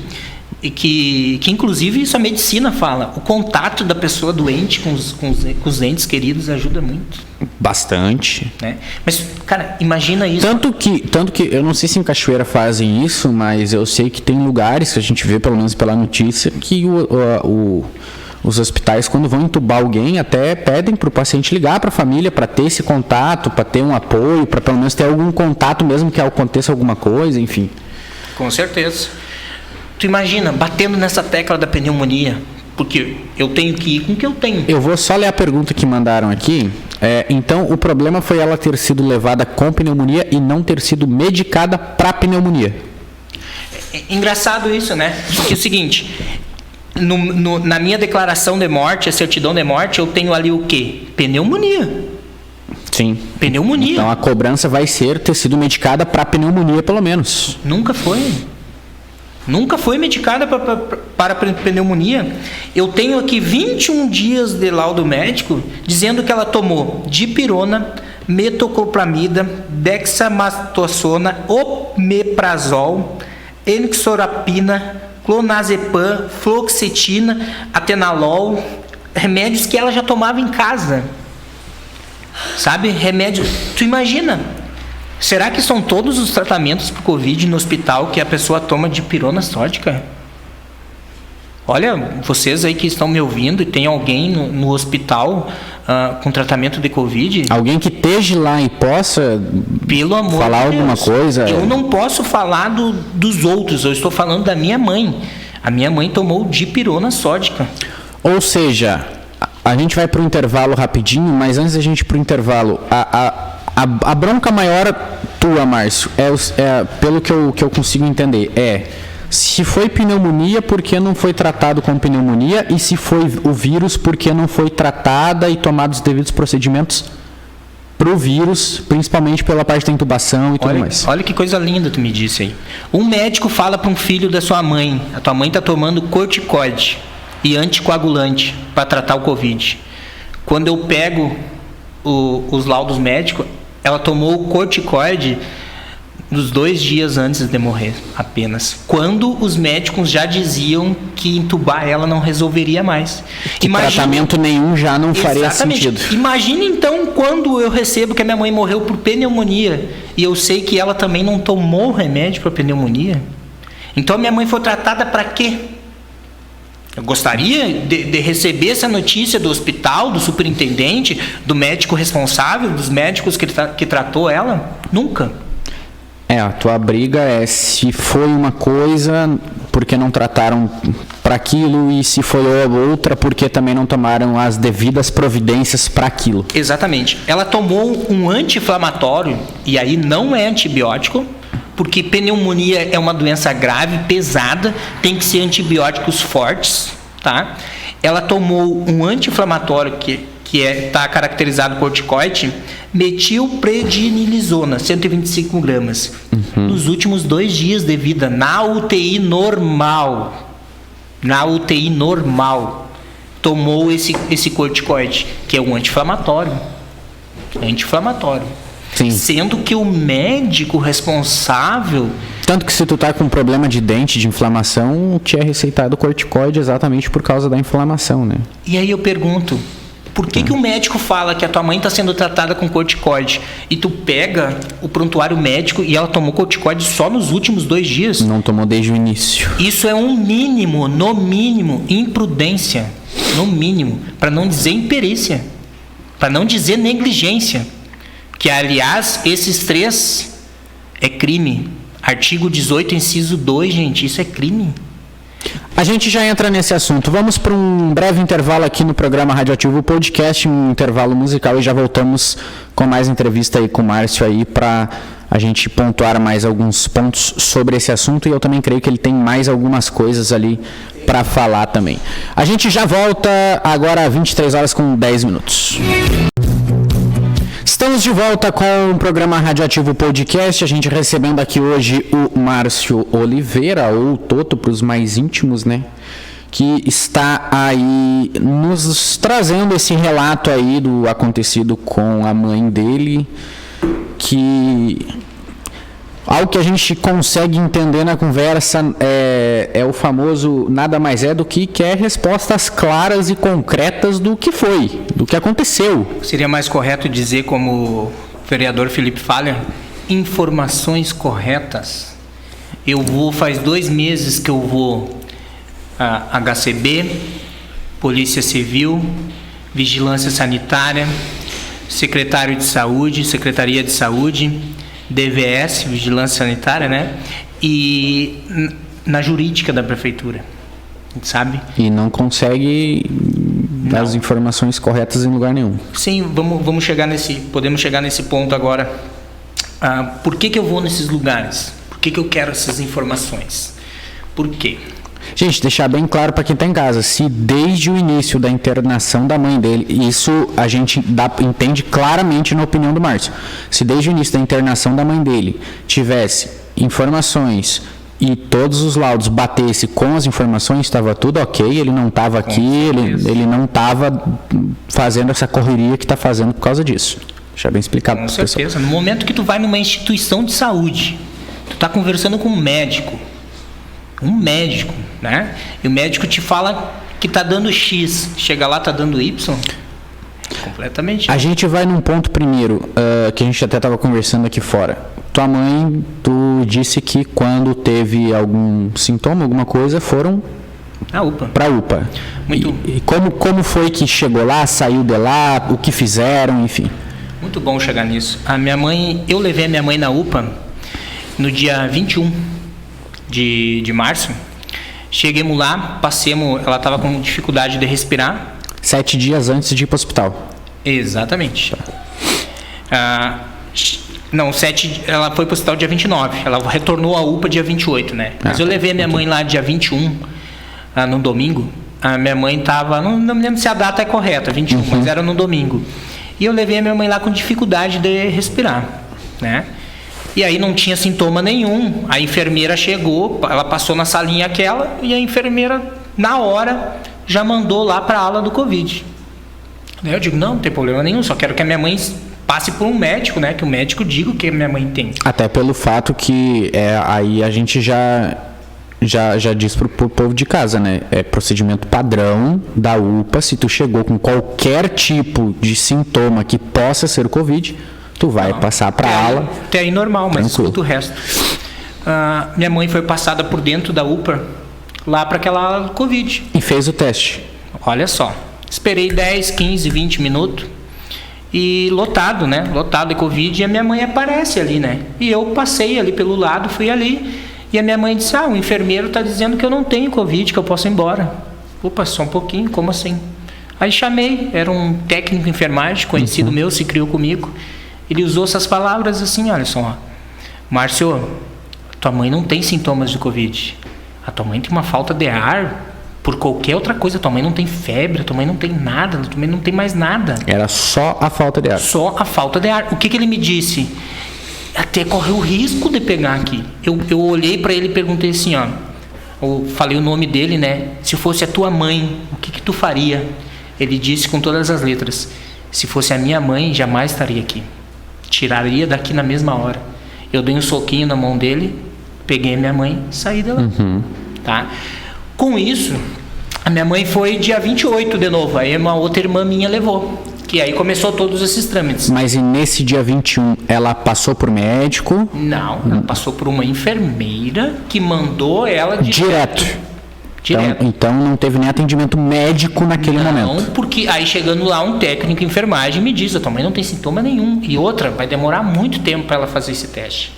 e que inclusive isso a medicina fala. O contato da pessoa doente com os entes queridos ajuda muito. Bastante. Né? Mas, cara, imagina isso. Tanto que, eu não sei se em Cachoeira fazem isso, mas eu sei que tem lugares que a gente vê, pelo menos pela notícia, que os hospitais, quando vão entubar alguém, até pedem para o paciente ligar para a família para ter esse contato, para ter um apoio, para pelo menos ter algum contato mesmo que aconteça alguma coisa, enfim. Com certeza. Tu imagina, batendo nessa tecla da pneumonia, porque eu tenho que ir com o que eu tenho. Eu vou só ler a pergunta que mandaram aqui. Então, o problema foi ela ter sido levada com pneumonia e não ter sido medicada para pneumonia. Engraçado isso, né? Porque é o seguinte... na minha declaração de morte, a certidão de morte, eu tenho ali o quê? Pneumonia. Sim. Pneumonia. Então a cobrança vai ser ter sido medicada para pneumonia, pelo menos. Nunca foi. Nunca foi medicada para pneumonia. Eu tenho aqui 21 dias de laudo médico dizendo que ela tomou dipirona, metoclopramida, dexametasona, omeprazol, enxorapina, clonazepam, fluoxetina, atenolol, remédios que ela já tomava em casa. Sabe? Remédio. Tu imagina? Será que são todos os tratamentos para Covid no hospital que a pessoa toma dipirona sódica? Olha, vocês aí que estão me ouvindo e tem alguém no hospital com tratamento de Covid... Alguém que esteja lá e possa pelo amor falar de Deus, alguma coisa... Eu não posso falar dos outros, eu estou falando da minha mãe. A minha mãe tomou dipirona sódica. Ou seja, a gente vai para o intervalo rapidinho, mas antes da gente ir para o intervalo, a bronca maior tua, Márcio, pelo que eu consigo entender, se foi pneumonia, por que não foi tratado com pneumonia? E se foi o vírus, por que não foi tratada e tomados os devidos procedimentos para o vírus, principalmente pela parte da intubação e tudo mais? Olha que coisa linda tu me disse aí. Um médico fala para um filho da sua mãe, a tua mãe está tomando corticoide e anticoagulante para tratar o Covid. Quando eu pego os laudos médicos, ela tomou o corticoide nos 2 dias antes de morrer, apenas. Quando os médicos já diziam que entubar ela não resolveria mais. Tratamento nenhum já não faria sentido. Imagina então quando eu recebo que a minha mãe morreu por pneumonia e eu sei que ela também não tomou remédio para pneumonia. Então minha mãe foi tratada para quê? Eu gostaria de receber essa notícia do hospital, do superintendente, do médico responsável, dos médicos que tratou ela? Nunca. A tua briga é se foi uma coisa, porque não trataram para aquilo, e se foi outra, porque também não tomaram as devidas providências para aquilo. Exatamente. Ela tomou um anti-inflamatório, e aí não é antibiótico, porque pneumonia é uma doença grave, pesada, tem que ser antibióticos fortes, tá? Ela tomou um anti-inflamatório que está caracterizado por corticoide, metilprednisolona, 125 gramas. Nos últimos 2 dias de vida, na UTI normal, tomou esse corticoide, que é um anti-inflamatório. Sim. Sendo que o médico responsável... Tanto que se tu tá com problema de dente, de inflamação, te é receitado corticoide exatamente por causa da inflamação, né? E aí eu pergunto, por que o médico fala que a tua mãe está sendo tratada com corticoide e tu pega o prontuário médico e ela tomou corticoide só nos últimos 2 dias? Não tomou desde o início. Isso é no mínimo, imprudência. No mínimo, para não dizer imperícia, para não dizer negligência. Que, aliás, esses 3 é crime. Artigo 18, inciso 2, gente, isso é crime. A gente já entra nesse assunto. Vamos para um breve intervalo aqui no programa Radioativo Podcast, um intervalo musical, e já voltamos com mais entrevista aí com o Márcio aí para a gente pontuar mais alguns pontos sobre esse assunto, e eu também creio que ele tem mais algumas coisas ali para falar também. A gente já volta agora às 23h10. Estamos de volta com o programa Radioativo Podcast, a gente recebendo aqui hoje o Márcio Oliveira, ou Toto para os mais íntimos, né? Que está aí nos trazendo esse relato aí do acontecido com a mãe dele, que algo que a gente consegue entender na conversa é o famoso nada mais é do que quer respostas claras e concretas do que foi, do que aconteceu. Seria mais correto dizer, como o vereador Felipe Faller, informações corretas. Faz 2 meses que eu vou a HCB, Polícia Civil, Vigilância Sanitária, Secretário de Saúde, Secretaria de Saúde, DVS, Vigilância Sanitária, né? E na jurídica da prefeitura, sabe? E não consegue dar as informações corretas em lugar nenhum. Sim, podemos chegar nesse ponto agora. Por que eu vou nesses lugares? Por que eu quero essas informações? Por quê? Gente, deixar bem claro para quem está em casa, se desde o início da internação da mãe dele, isso a gente entende claramente na opinião do Márcio, se desde o início da internação da mãe dele tivesse informações e todos os laudos batessem com as informações, estava tudo ok, ele não estava aqui, ele não estava fazendo essa correria que está fazendo por causa disso. Deixar bem explicado para o pessoal. Com certeza, no momento que tu vai numa instituição de saúde, tu está conversando com um médico, né? E o médico te fala que tá dando X, chega lá tá dando Y. Completamente. A gente vai num ponto primeiro, que a gente até estava conversando aqui fora. Tua mãe, tu disse que quando teve algum sintoma, alguma coisa, foram Na UPA. Para UPA. Muito. E como foi que chegou lá, saiu de lá, o que fizeram, enfim? Muito bom chegar nisso. Eu levei a minha mãe na UPA no dia 21 de março. Chegamos lá, ela estava com dificuldade de respirar. 7 dias antes de ir para o hospital. Exatamente. Não, ela foi para o hospital dia 29. Ela retornou à UPA dia 28, né? Mas eu levei a minha mãe lá dia 21, no domingo. A minha mãe estava, não me lembro se a data é correta, 21, mas era no domingo. E eu levei a minha mãe lá com dificuldade de respirar, né? E aí não tinha sintoma nenhum. A enfermeira chegou, ela passou na salinha aquela, e a enfermeira, na hora, já mandou lá para a ala do Covid. Eu digo, não tem problema nenhum, só quero que a minha mãe passe por um médico, né? Que o médico diga o que a minha mãe tem. Até pelo fato que aí a gente já diz pro povo de casa, né? É procedimento padrão da UPA. Se tu chegou com qualquer tipo de sintoma que possa ser Covid, tu vai passar para a ala. Até aí normal, mas escuta o resto. Minha mãe foi passada por dentro da UPA, lá para aquela ala do Covid. E fez o teste. Olha só. Esperei 10, 15, 20 minutos. E lotado, né? Lotado de Covid. E a minha mãe aparece ali, né? E eu passei ali pelo lado, fui ali. E a minha mãe disse, o enfermeiro está dizendo que eu não tenho Covid, que eu posso ir embora. Opa, só um pouquinho, como assim? Aí chamei, era um técnico de enfermagem, conhecido meu, se criou comigo. Ele usou essas palavras assim, olha só, Márcio, tua mãe não tem sintomas de Covid. A tua mãe tem uma falta de ar por qualquer outra coisa. Tua mãe não tem febre, tua mãe não tem nada, tua mãe não tem mais nada. Era só a falta de ar. Só a falta de ar. O que ele me disse? Até correu o risco de pegar aqui. Eu olhei para ele e perguntei assim, eu falei o nome dele, né? Se fosse a tua mãe, o que tu faria? Ele disse com todas as letras, se fosse a minha mãe, jamais estaria aqui. Tiraria daqui na mesma hora. Eu dei um soquinho na mão dele, peguei a minha mãe e saí dela. Tá? Com isso, a minha mãe foi dia 28 de novo. Aí uma outra irmã minha levou. Que aí começou todos esses trâmites. Mas e nesse dia 21, ela passou por médico? Não, ela passou por uma enfermeira que mandou ela direto. Então não teve nem atendimento médico naquele momento. Não, porque aí chegando lá um técnico de enfermagem me diz, a tua mãe não tem sintoma nenhum. E outra, vai demorar muito tempo para ela fazer esse teste.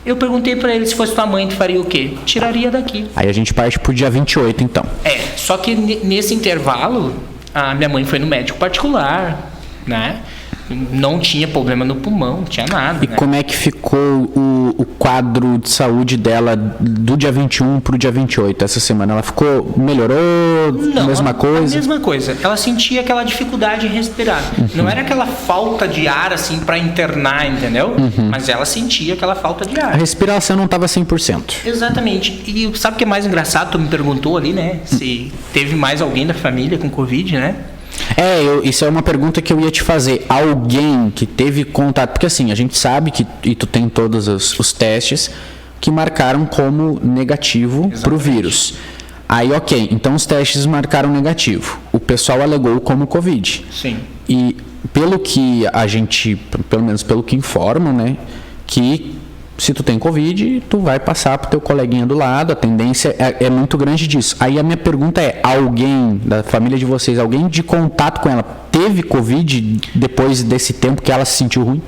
Eu perguntei para ele, se fosse tua mãe, tu faria o quê? Tiraria daqui. Aí a gente parte pro dia 28, então. Só que nesse intervalo, a minha mãe foi no médico particular, né? Não tinha problema no pulmão, não tinha nada. E como é que ficou o quadro de saúde dela do dia 21 pro dia 28, essa semana? Ela melhorou? Não, mesma coisa? A mesma coisa. Ela sentia aquela dificuldade em respirar. Não era aquela falta de ar, assim, para internar, entendeu? Mas ela sentia aquela falta de ar. A respiração não estava 100%. Exatamente. E sabe o que é mais engraçado? Tu me perguntou ali, né? Se teve mais alguém da família com Covid, né? Isso é uma pergunta que eu ia te fazer. Alguém que teve contato, porque assim, a gente sabe que, e tu tem todos os testes que marcaram como negativo para o vírus. Aí, ok, então os testes marcaram negativo. O pessoal alegou como Covid. Sim. E pelo que a gente, pelo menos pelo que informam, né, que se tu tem Covid, tu vai passar pro teu coleguinha do lado, a tendência é muito grande disso. Aí a minha pergunta é, alguém da família de vocês, alguém de contato com ela, teve Covid depois desse tempo que ela se sentiu ruim?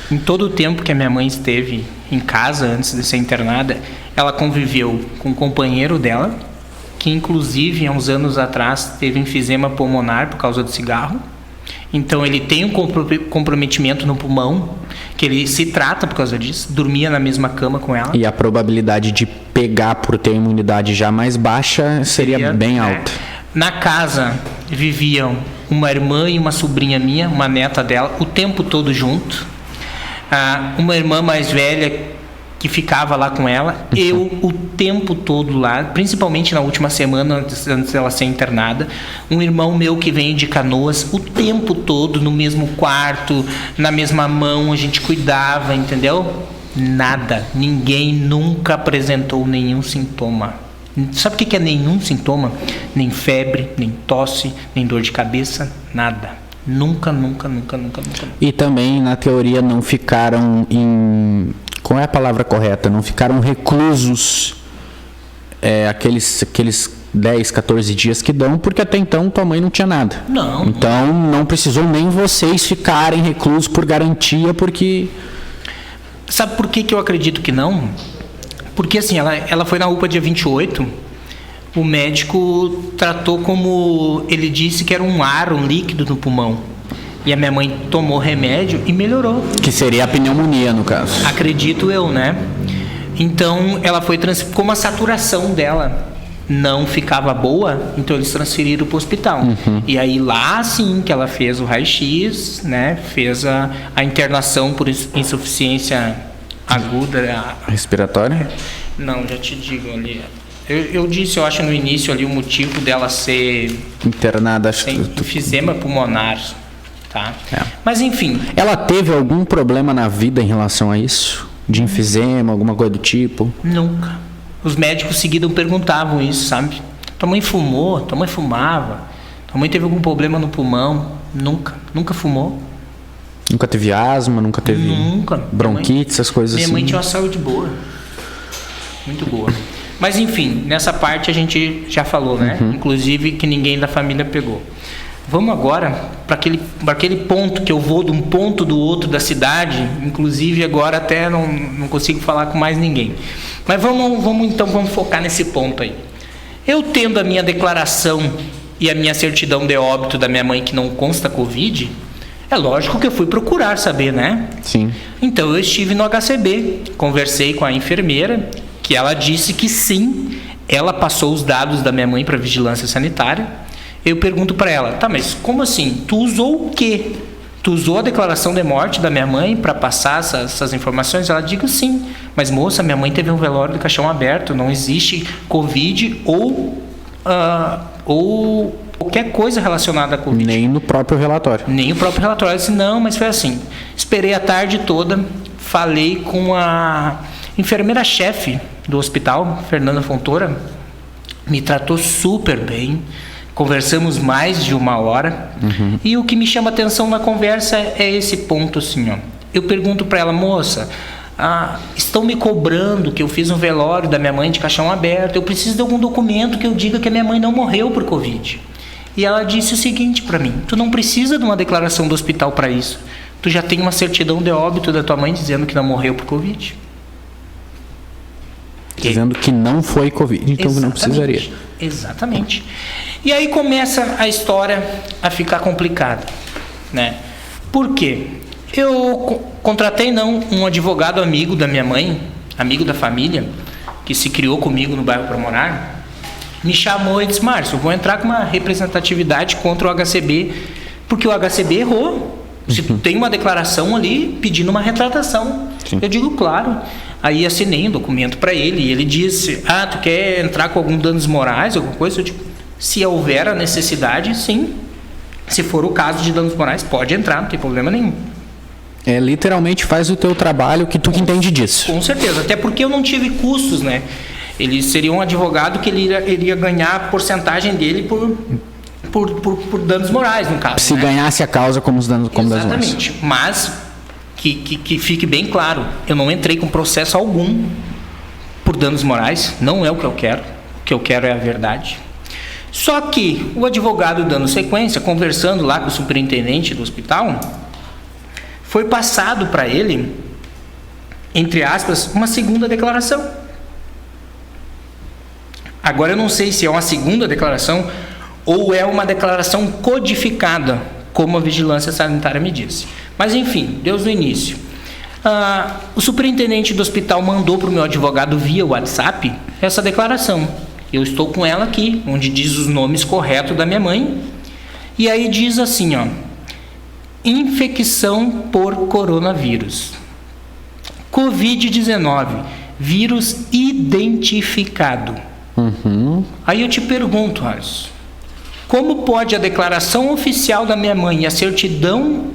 Em todo o tempo que a minha mãe esteve em casa, antes de ser internada, ela conviveu com um companheiro dela, que inclusive há uns anos atrás teve enfisema pulmonar por causa do cigarro. Então ele tem um comprometimento no pulmão, que ele se trata por causa disso, dormia na mesma cama com ela. E a probabilidade de pegar por ter imunidade já mais baixa seria bem alta. Na casa viviam uma irmã e uma sobrinha minha, uma neta dela, o tempo todo junto. Uma irmã mais velha que ficava lá com ela, eu o tempo todo lá, principalmente na última semana antes dela ser internada, um irmão meu que vem de Canoas, o tempo todo no mesmo quarto, na mesma mão, a gente cuidava, entendeu? Nada, ninguém nunca apresentou nenhum sintoma. Sabe o que é nenhum sintoma? Nem febre, nem tosse, nem dor de cabeça, nada. Nunca. E também, na teoria, não ficaram em... Qual é a palavra correta? Não ficaram reclusos, aqueles 10, 14 dias que dão, porque até então tua mãe não tinha nada. Não. Então não precisou nem vocês ficarem reclusos por garantia, porque... Sabe por que eu acredito que não? Porque assim, ela foi na UPA dia 28, o médico tratou como, ele disse que era um líquido no pulmão. E a minha mãe tomou remédio e melhorou. Que seria a pneumonia, no caso. Acredito eu, né? Então, ela foi como a saturação dela não ficava boa, então eles transferiram para o hospital. E aí lá sim que ela fez o raio-x, né? Fez a internação por insuficiência aguda. Respiratória? Não, já te digo ali. Eu disse, eu acho no início ali o motivo dela ser internada, acho enfisema pulmonar, tá? Mas enfim. Ela teve algum problema na vida em relação a isso? De enfisema, alguma coisa do tipo? Nunca. Os médicos seguidos perguntavam isso, sabe? Tua mãe fumou? Tua mãe fumava? Tua mãe teve algum problema no pulmão? Nunca fumou. Nunca teve asma, nunca teve bronquite, essas coisas assim? Minha mãe tinha uma saúde boa. Muito boa. Mas enfim, nessa parte a gente já falou, né? Inclusive que ninguém da família pegou. Vamos agora para aquele ponto que eu vou de um ponto do outro da cidade. Inclusive agora até não consigo falar com mais ninguém. Mas vamos focar nesse ponto aí. Eu tendo a minha declaração e a minha certidão de óbito da minha mãe que não consta Covid, é lógico que eu fui procurar saber, né? Sim. Então eu estive no HCB, conversei com a enfermeira, que ela disse que sim, ela passou os dados da minha mãe para a vigilância sanitária. Eu pergunto para ela, tá, mas como assim? Tu usou o quê? Tu usou a declaração de morte da minha mãe para passar essas informações? Ela diz sim, mas moça, minha mãe teve um velório de caixão aberto, não existe Covid ou qualquer coisa relacionada a Covid. Nem no próprio relatório. Nem o próprio relatório. Ela disse, não, mas foi assim. Esperei a tarde toda, falei com a enfermeira-chefe do hospital, Fernanda Fontoura, me tratou super bem. Conversamos mais de 1 hora. E o que me chama atenção na conversa é esse ponto assim, ó. Eu pergunto para ela, moça, estão me cobrando que eu fiz um velório da minha mãe de caixão aberto, eu preciso de algum documento que eu diga que a minha mãe não morreu por Covid. E ela disse o seguinte para mim, tu não precisa de uma declaração do hospital para isso, tu já tem uma certidão de óbito da tua mãe dizendo que não morreu por Covid. Dizendo que não foi Covid, então não precisaria. Exatamente. E aí começa a história a ficar complicada, né? Por quê? Eu contratei um advogado amigo da minha mãe, amigo da família, que se criou comigo no bairro para morar, me chamou e disse, Márcio, eu vou entrar com uma representatividade contra o HCB, porque o HCB errou. Se tu tem uma declaração ali pedindo uma retratação. Sim. Eu digo, claro. Aí assinei um documento para ele e ele disse, tu quer entrar com algum danos morais, alguma coisa? Eu digo, se houver a necessidade, sim. Se for o caso de danos morais, pode entrar, não tem problema nenhum. Literalmente faz o teu trabalho, que tu que entende disso. Com certeza, até porque eu não tive custos, né? Ele seria um advogado que ele iria ganhar a porcentagem dele por danos morais, no caso. Se ganhasse a causa como os danos morais. Exatamente, mas que fique bem claro, eu não entrei com processo algum por danos morais, não é o que eu quero. O que eu quero é a verdade. Só que o advogado, dando sequência, conversando lá com o superintendente do hospital, foi passado para ele, entre aspas, uma segunda declaração. Agora eu não sei se é uma segunda declaração ou é uma declaração codificada, como a vigilância sanitária me disse. Mas enfim, Deus no início. O superintendente do hospital mandou para o meu advogado via WhatsApp essa declaração. Eu estou com ela aqui, onde diz os nomes corretos da minha mãe. E aí diz assim, ó, infecção por coronavírus. Covid-19, vírus identificado. Aí eu te pergunto, Alisson, como pode a declaração oficial da minha mãe e a certidão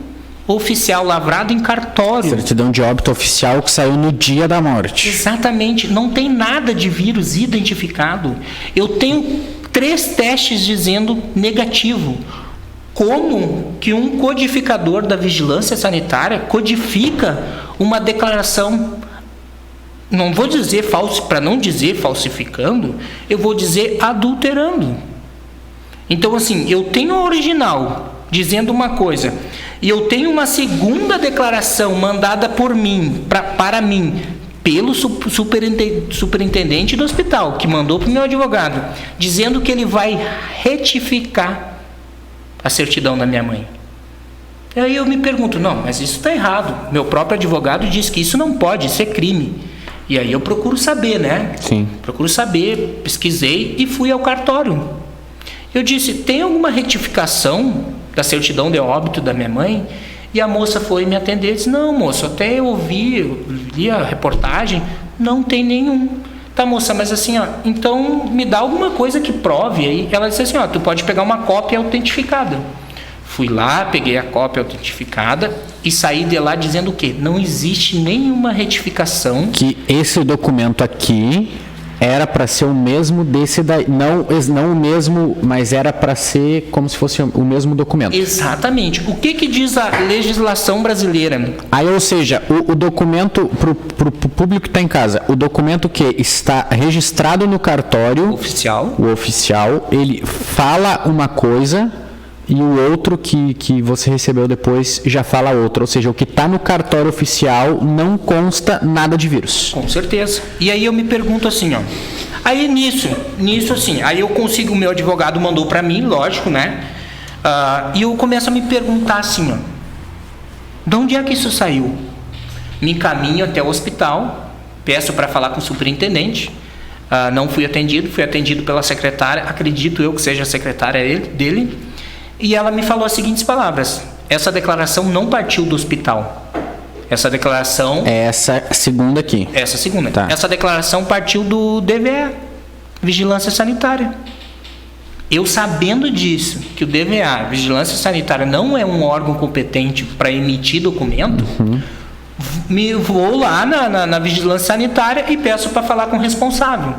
oficial lavrada em cartório... Certidão de óbito oficial que saiu no dia da morte. Exatamente, não tem nada de vírus identificado. Eu tenho 3 testes dizendo negativo. Como que um codificador da vigilância sanitária codifica uma declaração não vou dizer falso, para não dizer falsificando, eu vou dizer adulterando. Então, assim, eu tenho a original dizendo uma coisa e eu tenho uma segunda declaração mandada por mim, para mim, pelo superintendente do hospital, que mandou para o meu advogado, dizendo que ele vai retificar a certidão da minha mãe. E aí eu me pergunto, não, mas isso está errado. Meu próprio advogado diz que isso não pode, isso é crime. E aí eu procuro saber, né? Sim. Procuro saber, pesquisei e fui ao cartório. Eu disse, tem alguma retificação da certidão de óbito da minha mãe? E a moça foi me atender e disse, não, moço, até eu li a reportagem, não tem nenhum. Tá, moça, mas assim, ó, então me dá alguma coisa que prove aí. Ela disse assim, ó, tu pode pegar uma cópia autentificada. Fui lá, peguei a cópia autentificada e saí de lá dizendo o quê? Não existe nenhuma retificação. Que esse documento aqui era para ser o mesmo desse daí. Não o mesmo, mas era para ser como se fosse o mesmo documento. Exatamente. O que diz a legislação brasileira? Aí, ou seja, o documento, para o público que está em casa, o documento que está registrado no cartório... Oficial. O oficial, ele fala uma coisa... E o outro que você recebeu depois já fala outro. Ou seja, o que está no cartório oficial não consta nada de vírus. Com certeza. E aí eu me pergunto assim, ó. Aí nisso assim, aí eu consigo, o meu advogado mandou para mim, lógico, né? E eu começo a me perguntar assim, ó. De onde é que isso saiu? Me encaminho até o hospital, peço para falar com o superintendente. Não fui atendido pela secretária, acredito eu que seja a secretária dele. E ela me falou as seguintes palavras: essa declaração não partiu do hospital. Essa declaração... Essa segunda aqui. Essa segunda. Tá. Essa declaração partiu do DVA, Vigilância Sanitária. Eu sabendo disso, que o DVA, Vigilância Sanitária, não é um órgão competente para emitir documento, vou lá na Vigilância Sanitária e peço para falar com o responsável.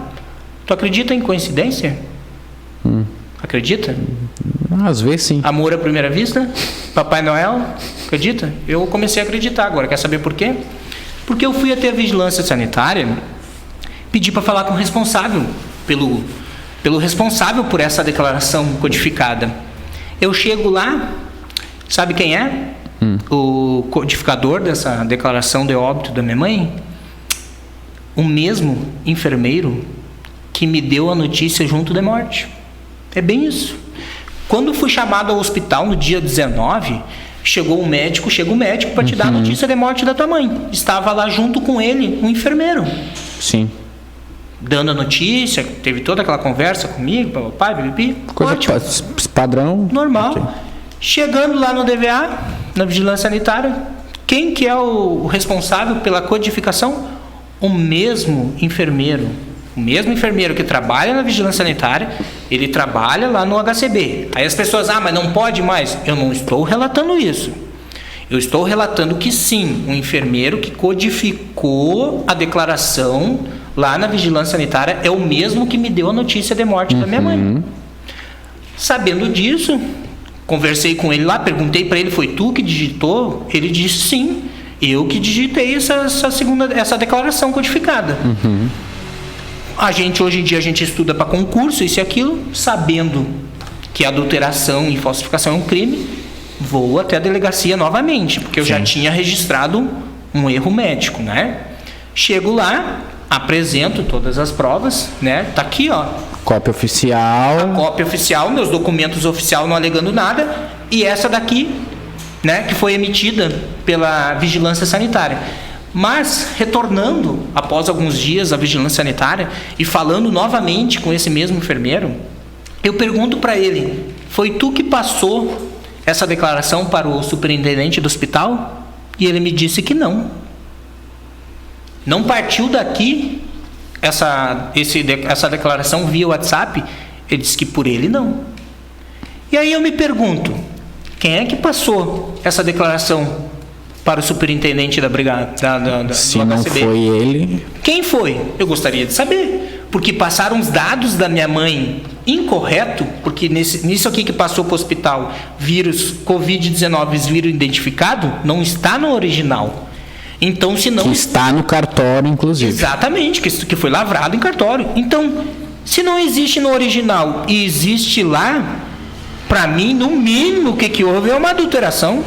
Tu acredita em coincidência? Acredita? Às vezes sim. Amor à primeira vista? Papai Noel? Acredita? Eu comecei a acreditar agora. Quer saber por quê? Porque eu fui até a Vigilância Sanitária, pedi para falar com o responsável, pelo responsável por essa declaração codificada. Eu chego lá, sabe quem é? O codificador dessa declaração de óbito da minha mãe? O mesmo enfermeiro que me deu a notícia junto da morte. É bem isso. Quando fui chamado ao hospital no dia 19, chega o médico para te dar a notícia de morte da tua mãe. Estava lá junto com ele um enfermeiro. Sim. Dando a notícia, teve toda aquela conversa comigo, papai, bibi. Coisa padrão. Normal. Okay. Chegando lá no DVA, na Vigilância Sanitária, quem que é o responsável pela codificação? O mesmo enfermeiro. O mesmo enfermeiro que trabalha na Vigilância Sanitária, ele trabalha lá no HCB. Aí as pessoas, mas não pode mais. Eu não estou relatando isso. Eu estou relatando que sim, um enfermeiro que codificou a declaração lá na Vigilância Sanitária é o mesmo que me deu a notícia de morte da minha mãe. Sabendo disso, conversei com ele lá, perguntei para ele, foi tu que digitou? Ele disse sim, eu que digitei essa declaração codificada. Hoje em dia a gente estuda para concurso, isso e aquilo, sabendo que adulteração e falsificação é um crime, vou até a delegacia novamente, porque eu já tinha registrado um erro médico, né? Chego lá, apresento todas as provas, né? Tá aqui, ó. Cópia oficial. A cópia oficial, meus documentos oficiais não alegando nada, e essa daqui, né, que foi emitida pela Vigilância Sanitária. Mas, retornando, após alguns dias, à Vigilância Sanitária e falando novamente com esse mesmo enfermeiro, eu pergunto para ele, foi tu que passou essa declaração para o superintendente do hospital? E ele me disse que não. Não partiu daqui essa declaração via WhatsApp? Ele disse que por ele não. E aí eu me pergunto, quem é que passou essa declaração para o superintendente da brigada se não foi ele? Quem foi? Eu gostaria de saber, porque passaram os dados da minha mãe incorreto, porque nisso aqui que passou para o hospital, vírus Covid-19, vírus identificado, não está no original. Então, se não... Que está no cartório, inclusive. Exatamente, que foi lavrado em cartório. Então, se não existe no original e existe lá, para mim, no mínimo, o que houve é uma adulteração.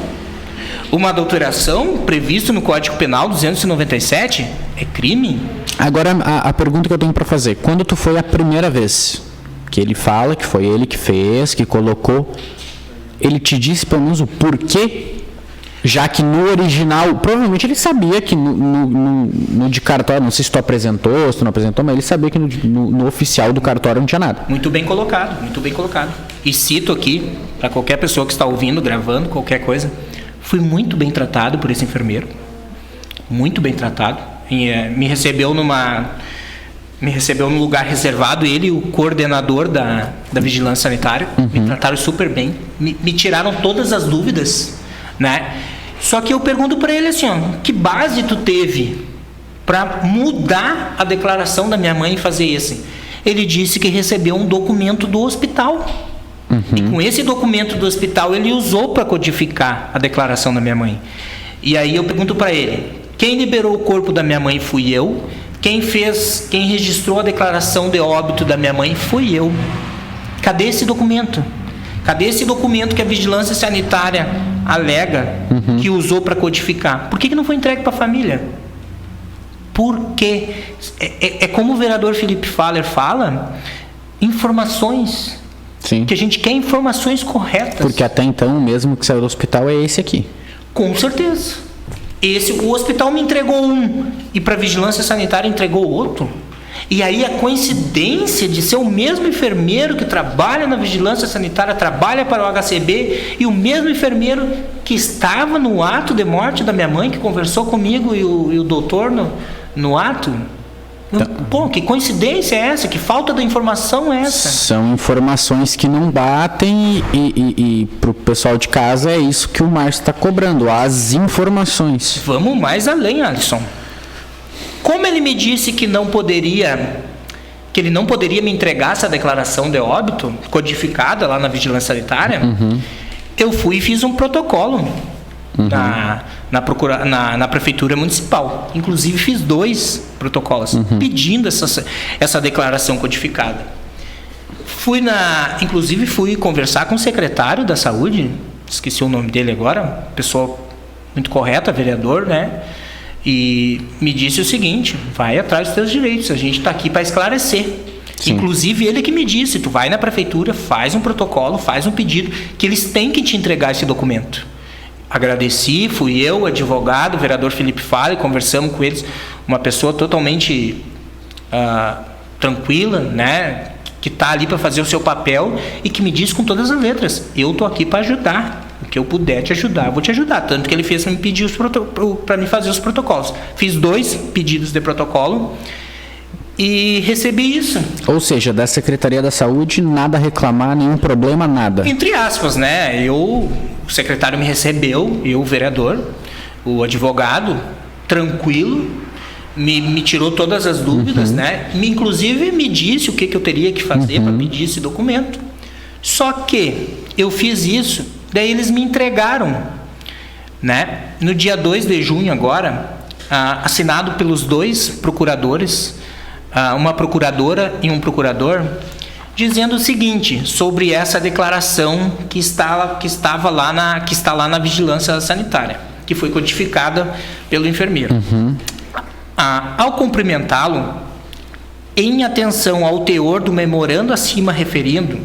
Uma adulteração prevista no Código Penal 297 é crime. Agora, a pergunta que eu tenho para fazer. Quando tu foi a primeira vez que ele fala que foi ele que fez, que colocou, ele te disse pelo menos o porquê? Já que no original, provavelmente ele sabia que no de cartório, não sei se tu apresentou, se tu não apresentou, mas ele sabia que no oficial do cartório não tinha nada. Muito bem colocado, muito bem colocado. E cito aqui, para qualquer pessoa que está ouvindo, gravando, qualquer coisa, fui muito bem tratado por esse enfermeiro. Muito bem tratado. Me recebeu num lugar reservado, ele e o coordenador da vigilância sanitária. Me trataram super bem. Me tiraram todas as dúvidas, né? Só que eu pergunto para ele assim, ó, que base tu teve para mudar a declaração da minha mãe e fazer esse? Ele disse que recebeu um documento do hospital. E com esse documento do hospital ele usou para codificar a declaração da minha mãe. E aí eu pergunto para ele, quem liberou o corpo da minha mãe fui eu, quem registrou a declaração de óbito da minha mãe fui eu. Cadê esse documento? Cadê esse documento que a vigilância sanitária alega que usou para codificar? Por que não foi entregue para a família? Por quê? É como o vereador Felipe Faller fala, informações. Sim. Que a gente quer informações corretas. Porque até então, o mesmo que saiu do hospital é esse aqui. Com certeza. O hospital me entregou um e para a vigilância sanitária entregou outro. E aí a coincidência de ser o mesmo enfermeiro que trabalha na vigilância sanitária, trabalha para o HCB, e o mesmo enfermeiro que estava no ato de morte da minha mãe, que conversou comigo e o doutor no ato. Pô, que coincidência é essa? Que falta de informação é essa? São informações que não batem e para o pessoal de casa é isso que o Márcio está cobrando, as informações. Vamos mais além, Alisson. Como ele me disse que ele não poderia me entregar essa declaração de óbito codificada lá na vigilância sanitária, eu fui e fiz um protocolo na prefeitura municipal. Inclusive fiz 2 protocolos pedindo essa declaração codificada. Inclusive fui conversar com o secretário da saúde, esqueci o nome dele agora, pessoa muito correta, vereador, né? E me disse o seguinte, vai atrás dos teus direitos, a gente está aqui para esclarecer. Sim. Inclusive ele que me disse, tu vai na prefeitura, faz um protocolo, faz um pedido, que eles têm que te entregar esse documento. Agradeci, fui eu, o advogado, o vereador Felipe Faller, conversamos com eles, uma pessoa totalmente tranquila, né, que está ali para fazer o seu papel e que me disse com todas as letras, eu estou aqui para ajudar, o que eu puder te ajudar, eu vou te ajudar, tanto que ele fez me pedir para me fazer os protocolos. Fiz 2 pedidos de protocolo e recebi isso. Ou seja, da Secretaria da Saúde, nada a reclamar, nenhum problema, nada. Entre aspas, né? O secretário me recebeu, o vereador, o advogado, tranquilo, me tirou todas as dúvidas, né? Inclusive me disse o que eu teria que fazer para pedir esse documento. Só que eu fiz isso, daí eles me entregaram, né? No dia 2 de junho agora, assinado pelos 2 procuradores, uma procuradora e um procurador, dizendo o seguinte sobre essa declaração que está lá na vigilância sanitária, que foi codificada pelo enfermeiro. Ao cumprimentá-lo, em atenção ao teor do memorando acima referindo,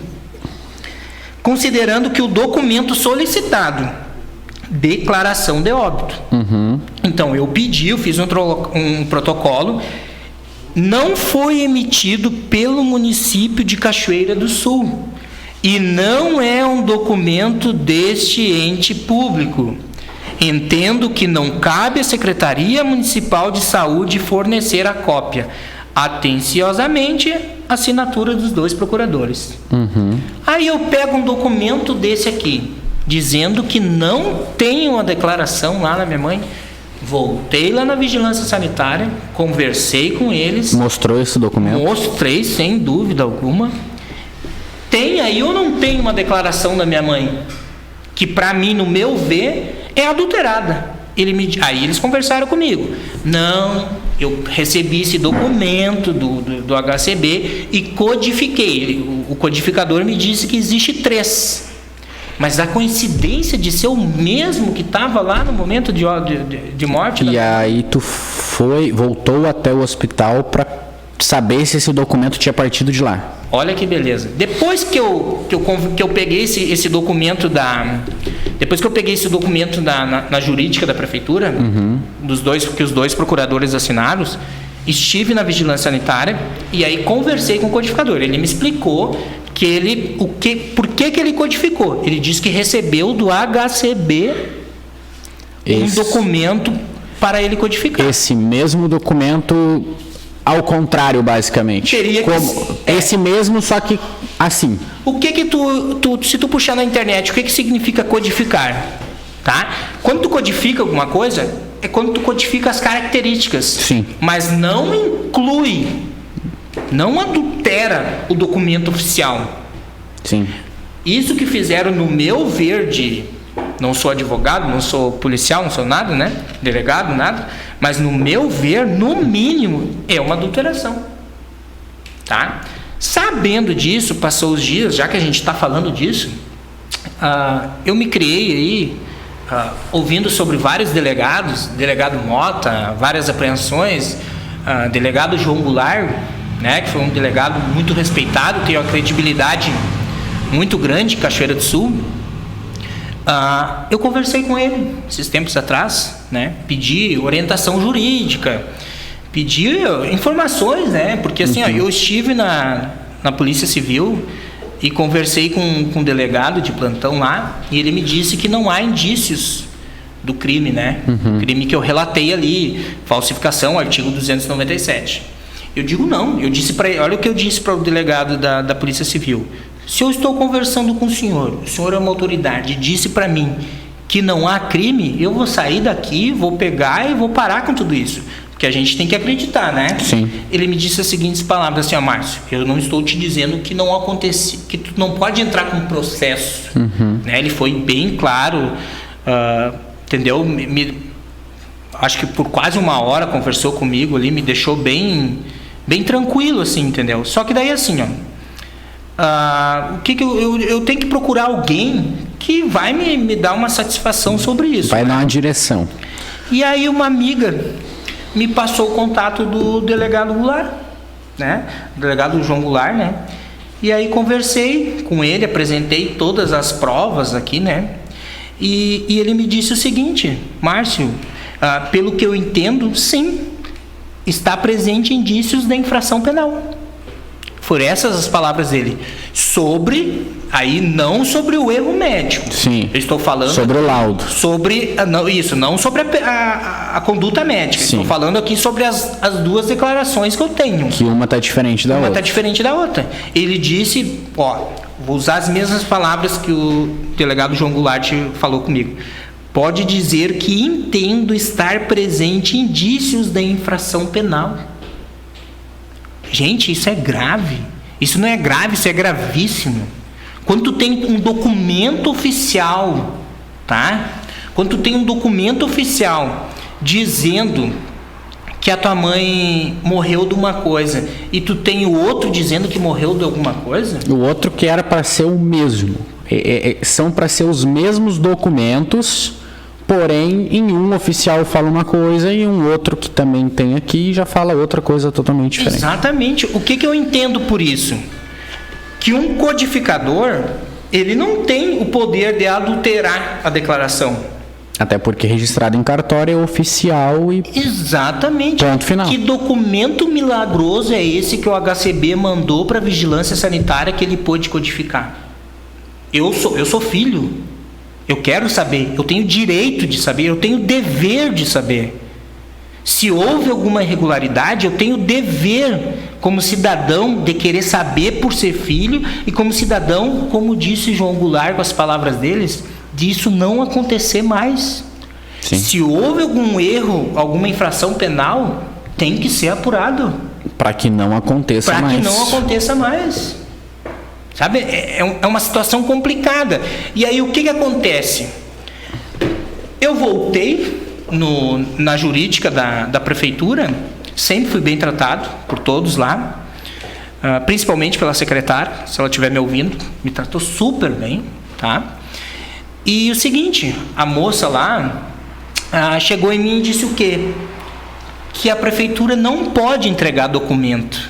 considerando que o documento solicitado, declaração de óbito. Então eu fiz um protocolo, não foi emitido pelo município de Cachoeira do Sul e não é um documento deste ente público. Entendo que não cabe à Secretaria Municipal de Saúde fornecer a cópia. Atenciosamente, assinatura dos 2 procuradores. Aí eu pego um documento desse aqui, dizendo que não tem uma declaração lá na minha mãe. Voltei lá na vigilância sanitária, conversei com eles. Mostrou esse documento? Mostrei, sem dúvida alguma. Tem aí ou não tem uma declaração da minha mãe? Que para mim, no meu ver, é adulterada. Aí eles conversaram comigo. Não, eu recebi esse documento do HCB e codifiquei. O codificador me disse que existe 3. Mas a coincidência de ser o mesmo que estava lá no momento de morte... E aí tu voltou até o hospital para saber se esse documento tinha partido de lá. Olha que beleza. Depois que eu peguei esse documento Depois que eu peguei esse documento na jurídica da prefeitura, que os 2 procuradores assinaram, estive na vigilância sanitária e aí conversei com o codificador. Ele me explicou por que ele codificou. Ele disse que recebeu do HCB um documento para ele codificar. Esse mesmo documento, ao contrário, basicamente. Esse mesmo, só que assim. O que se tu puxar na internet, o que significa codificar? Tá? Quando tu codifica alguma coisa, é quando tu codifica as características. Sim. Mas não inclui, não adultera o documento oficial. Sim. Isso que fizeram, no meu ver, não sou advogado, não sou policial, não sou nada, né? Delegado, nada. Mas no meu ver, no mínimo, é uma adulteração. Tá? Sabendo disso, passou os dias, já que a gente está falando disso, eu me criei aí, ouvindo sobre vários delegados, delegado Mota, várias apreensões, delegado João Goulart, né, que foi um delegado muito respeitado, tem uma credibilidade muito grande em Cachoeira do Sul. Eu conversei com ele esses tempos atrás, né, pedi orientação jurídica, pedi informações, né, porque assim, eu estive na Polícia Civil e conversei com um delegado de plantão lá e ele me disse que não há indícios do crime, né? Crime que eu relatei ali, falsificação, artigo 297. Eu digo não, eu disse para ele, olha o que eu disse para o delegado da Polícia Civil. Se eu estou conversando com o senhor é uma autoridade, disse para mim que não há crime, eu vou sair daqui, vou pegar e vou parar com tudo isso. Porque a gente tem que acreditar, né? Sim. Ele me disse as seguintes palavras, assim, Márcio, eu não estou te dizendo que não acontece, que tu não pode entrar com processo. Né? Ele foi bem claro, entendeu? Acho que por quase 1 hora conversou comigo ali, me deixou bem tranquilo, assim, entendeu? Só que daí assim, eu tenho que procurar alguém que vai me dar uma satisfação sobre isso. Vai dar uma direção. E aí uma amiga me passou o contato do delegado Goulart, né? O delegado João Goulart, né? E aí conversei com ele, apresentei todas as provas aqui, né? E ele me disse o seguinte: Márcio, pelo que eu entendo, sim, está presente indícios da infração penal. Foram essas as palavras dele. Não sobre o erro médico. Sim. Eu estou falando sobre o laudo. Não sobre a conduta médica. Sim. Estou falando aqui sobre as 2 declarações que eu tenho. Que uma está diferente da outra. Uma está diferente da outra. Ele disse, vou usar as mesmas palavras que o delegado João Goulart falou comigo. Pode dizer que entendo estar presente indícios da infração penal. Gente, isso é grave. Isso não é grave, isso é gravíssimo. Quando tu tem um documento oficial, tá? Quando tu tem um documento oficial dizendo que a tua mãe morreu de uma coisa e tu tem o outro dizendo que morreu de alguma coisa... O outro que era para ser o mesmo. São para ser os mesmos documentos, porém, em um oficial fala uma coisa e um outro que também tem aqui já fala outra coisa totalmente diferente. Exatamente. O que eu entendo por isso? Que um codificador, ele não tem o poder de adulterar a declaração. Até porque registrado em cartório é oficial e... Exatamente. Ponto final. Que documento milagroso é esse que o HCB mandou para a Vigilância Sanitária que ele pôde codificar? Eu sou filho. Eu quero saber. Eu tenho direito de saber. Eu tenho dever de saber. Se houve alguma irregularidade, eu tenho dever, como cidadão, de querer saber por ser filho e como cidadão, como disse João Goulart com as palavras deles, disso não acontecer mais. Sim. Se houve algum erro, alguma infração penal, tem que ser apurado. Para que não aconteça mais. Para que não aconteça mais. Sabe? É uma situação complicada. E aí o que acontece? Eu voltei na jurídica da prefeitura, sempre fui bem tratado por todos lá, principalmente pela secretária, se ela estiver me ouvindo, me tratou super bem, tá? E o seguinte, a moça lá chegou em mim e disse o quê? Que a prefeitura não pode entregar documento,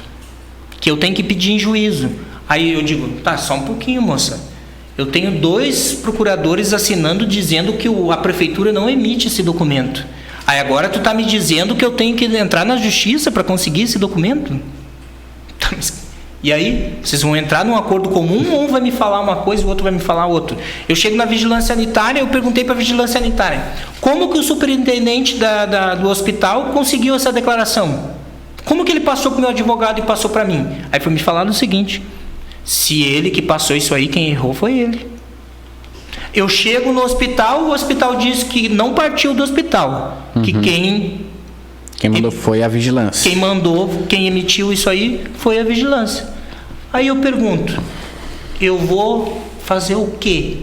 que eu tenho que pedir em juízo. Aí eu digo, tá, só um pouquinho, moça. Eu tenho 2 procuradores assinando dizendo que a prefeitura não emite esse documento. Aí agora tu tá me dizendo que eu tenho que entrar na justiça para conseguir esse documento? E aí, vocês vão entrar num acordo comum, ou um vai me falar uma coisa e o outro vai me falar outra? Eu chego na vigilância sanitária, eu perguntei para a vigilância sanitária, como que o superintendente do hospital conseguiu essa declaração? Como que ele passou para o meu advogado e passou para mim? Aí foi me falar o seguinte, se ele que passou isso aí, quem errou foi ele. Eu chego no hospital, o hospital diz que não partiu do hospital, que quem mandou foi a vigilância. Quem emitiu isso aí foi a vigilância. Aí eu pergunto, eu vou fazer o quê?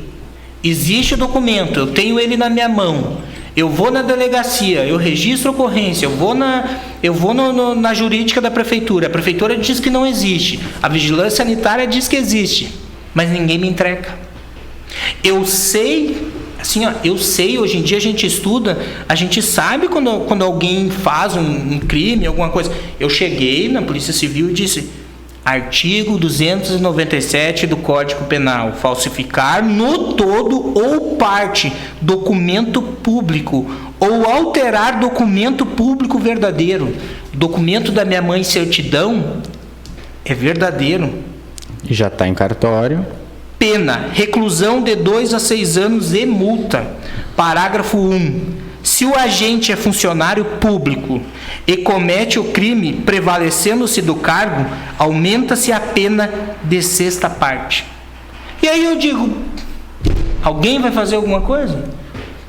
Existe o documento, eu tenho ele na minha mão. Eu vou na delegacia, eu registro a ocorrência, eu vou na jurídica da prefeitura. A prefeitura diz que não existe. A vigilância sanitária diz que existe, mas ninguém me entrega. Eu sei, assim, hoje em dia a gente estuda, a gente sabe quando alguém faz um crime, alguma coisa. Eu cheguei na Polícia Civil e disse, artigo 297 do Código Penal, falsificar no todo ou parte documento público ou alterar documento público verdadeiro. Documento da minha mãe, certidão, é verdadeiro. Já está em cartório. Pena, reclusão de 2 a 6 anos e multa. Parágrafo 1. Se o agente é funcionário público e comete o crime prevalecendo-se do cargo, aumenta-se a pena de 6ª parte. E aí eu digo, alguém vai fazer alguma coisa?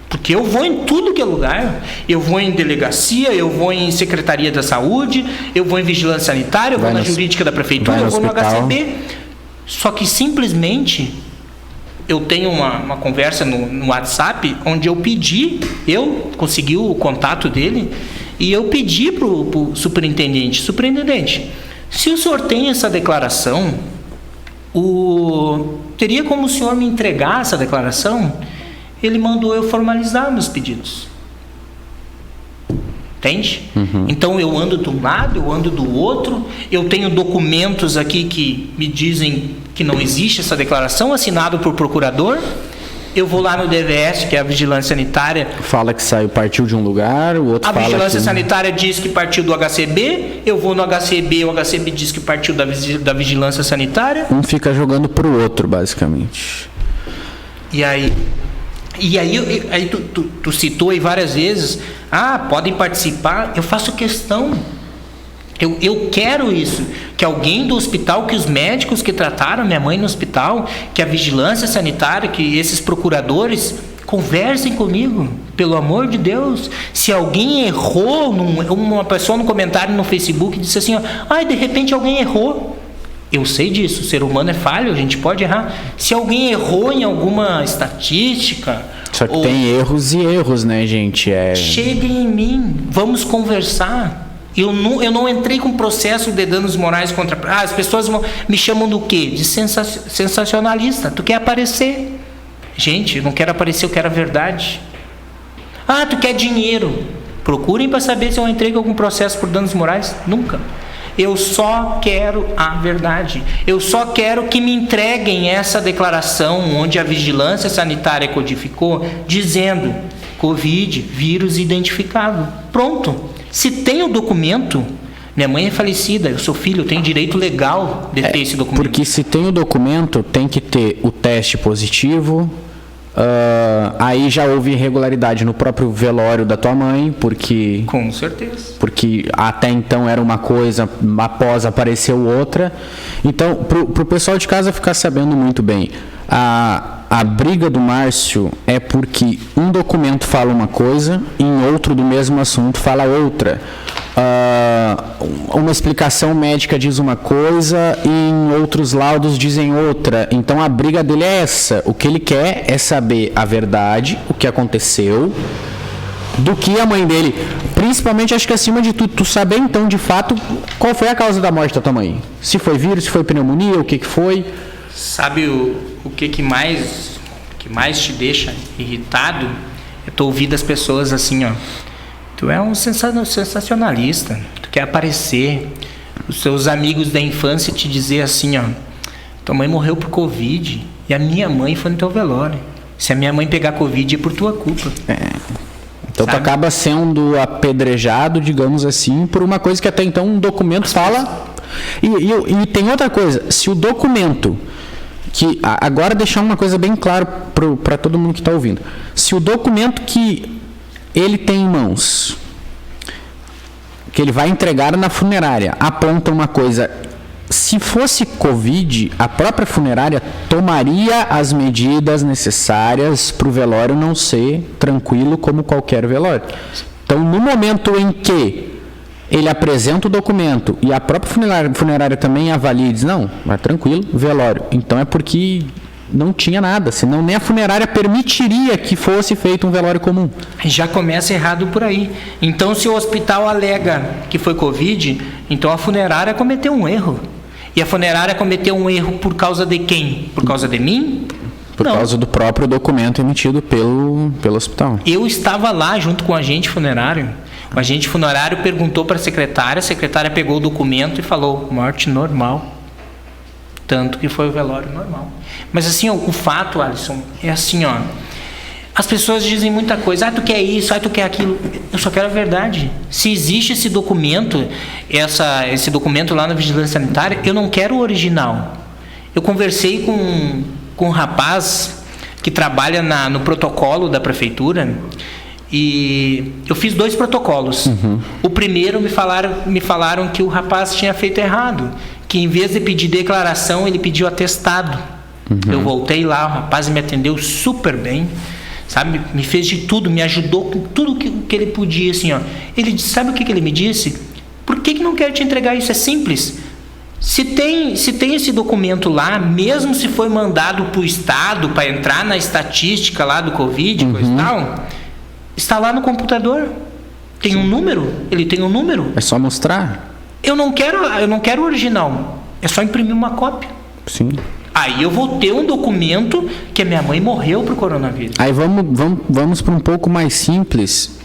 Porque eu vou em tudo que é lugar. Eu vou em delegacia, eu vou em Secretaria da Saúde, eu vou em Vigilância Sanitária, eu vou na jurídica da prefeitura, eu vou no HCB. Só que simplesmente eu tenho uma conversa no WhatsApp onde eu consegui o contato dele e eu pedi pro superintendente, se o senhor tem essa declaração, teria como o senhor me entregar essa declaração? Ele mandou eu formalizar meus pedidos. Entende? Então eu ando de um lado, eu ando do outro, eu tenho documentos aqui que me dizem que não existe essa declaração, assinado por procurador. Eu vou lá no DVS, que é a Vigilância Sanitária. Fala que partiu de um lugar, o outro fala que... A Vigilância Sanitária diz que partiu do HCB, eu vou no HCB, o HCB diz que partiu da Vigilância Sanitária. Um fica jogando pro outro, basicamente. E aí tu citou aí várias vezes, podem participar, eu faço questão, eu quero isso, que alguém do hospital, que os médicos que trataram minha mãe no hospital, que a vigilância sanitária, que esses procuradores conversem comigo, pelo amor de Deus. Se alguém errou, uma pessoa no comentário no Facebook disse assim, de repente alguém errou. Eu sei disso, o ser humano é falho, a gente pode errar. Se alguém errou em alguma estatística... Só que tem erros e erros, né, gente? Cheguem em mim, vamos conversar. Eu não entrei com processo de danos morais contra... as pessoas me chamam do quê? De sensacionalista. Tu quer aparecer? Gente, eu não quero aparecer, eu quero a verdade. Tu quer dinheiro? Procurem para saber se eu entrei com algum processo por danos morais. Nunca. Eu só quero a verdade. Eu só quero que me entreguem essa declaração onde a vigilância sanitária codificou, dizendo Covid, vírus identificado. Pronto. Se tem o documento, minha mãe é falecida, eu sou filho, eu tenho direito legal de ter esse documento. Porque se tem o documento, tem que ter o teste positivo. Aí já houve irregularidade no próprio velório da tua mãe, porque... Com certeza. Porque até então era uma coisa, após apareceu outra. Então, pro pessoal de casa ficar sabendo muito bem, a briga do Márcio é porque um documento fala uma coisa e em outro do mesmo assunto fala outra. Uma explicação médica diz uma coisa e em outros laudos dizem outra. Então a briga dele é essa. O que ele quer é saber a verdade, o que aconteceu, do que a mãe dele. Principalmente, acho que acima de tudo, tu saber então, de fato, qual foi a causa da morte da tua mãe. Se foi vírus, se foi pneumonia, o que foi. Sabe o que mais te deixa irritado? É tu ouvir das pessoas assim, ó. Tu é um sensacionalista, tu quer aparecer. Os seus amigos da infância te dizer assim, ó. Tua mãe morreu por Covid e a minha mãe foi no teu velório. Se a minha mãe pegar Covid é por tua culpa. Então tu acaba sendo apedrejado, digamos assim, por uma coisa que até então um documento fala. E tem outra coisa, se o documento, que agora deixar uma coisa bem clara para todo mundo que está ouvindo, se o documento que ele tem em mãos, que ele vai entregar na funerária, aponta uma coisa, se fosse Covid, a própria funerária tomaria as medidas necessárias para o velório não ser tranquilo como qualquer velório. Então, no momento em que ele apresenta o documento e a própria funerária também avalia e diz, não, vai tranquilo, velório. Então é porque não tinha nada, senão nem a funerária permitiria que fosse feito um velório comum. Já começa errado por aí. Então, se o hospital alega que foi Covid, então a funerária cometeu um erro. E a funerária cometeu um erro por causa de quem? Por causa de mim? Por causa do próprio documento emitido pelo hospital. Eu estava lá junto com o agente funerário. O agente funerário perguntou para a secretária pegou o documento e falou, morte normal. Tanto que foi o velório normal. Mas assim, ó, o fato, Alisson, é assim, ó. As pessoas dizem muita coisa, tu quer isso, tu quer aquilo. Eu só quero a verdade. Se existe esse documento, esse documento lá na Vigilância Sanitária, eu não quero o original. Eu conversei com um rapaz que trabalha no protocolo da prefeitura e eu fiz 2 protocolos. Uhum. O primeiro me falaram que o rapaz tinha feito errado, que em vez de pedir declaração, ele pediu atestado. Uhum. Eu voltei lá, o rapaz me atendeu super bem. Sabe, me fez de tudo, me ajudou com tudo que ele podia, assim, ó. Ele disse, sabe o que ele me disse? Por que não quero te entregar isso? É simples. Se tem esse documento lá, mesmo se foi mandado para o Estado, para entrar na estatística lá do Covid, coisa e tal, está lá no computador. Tem um número, ele tem um número. É só mostrar. Eu não quero o original, é só imprimir uma cópia. Sim. Aí eu vou ter um documento que a minha mãe morreu por coronavírus. Aí vamos para um pouco mais simples,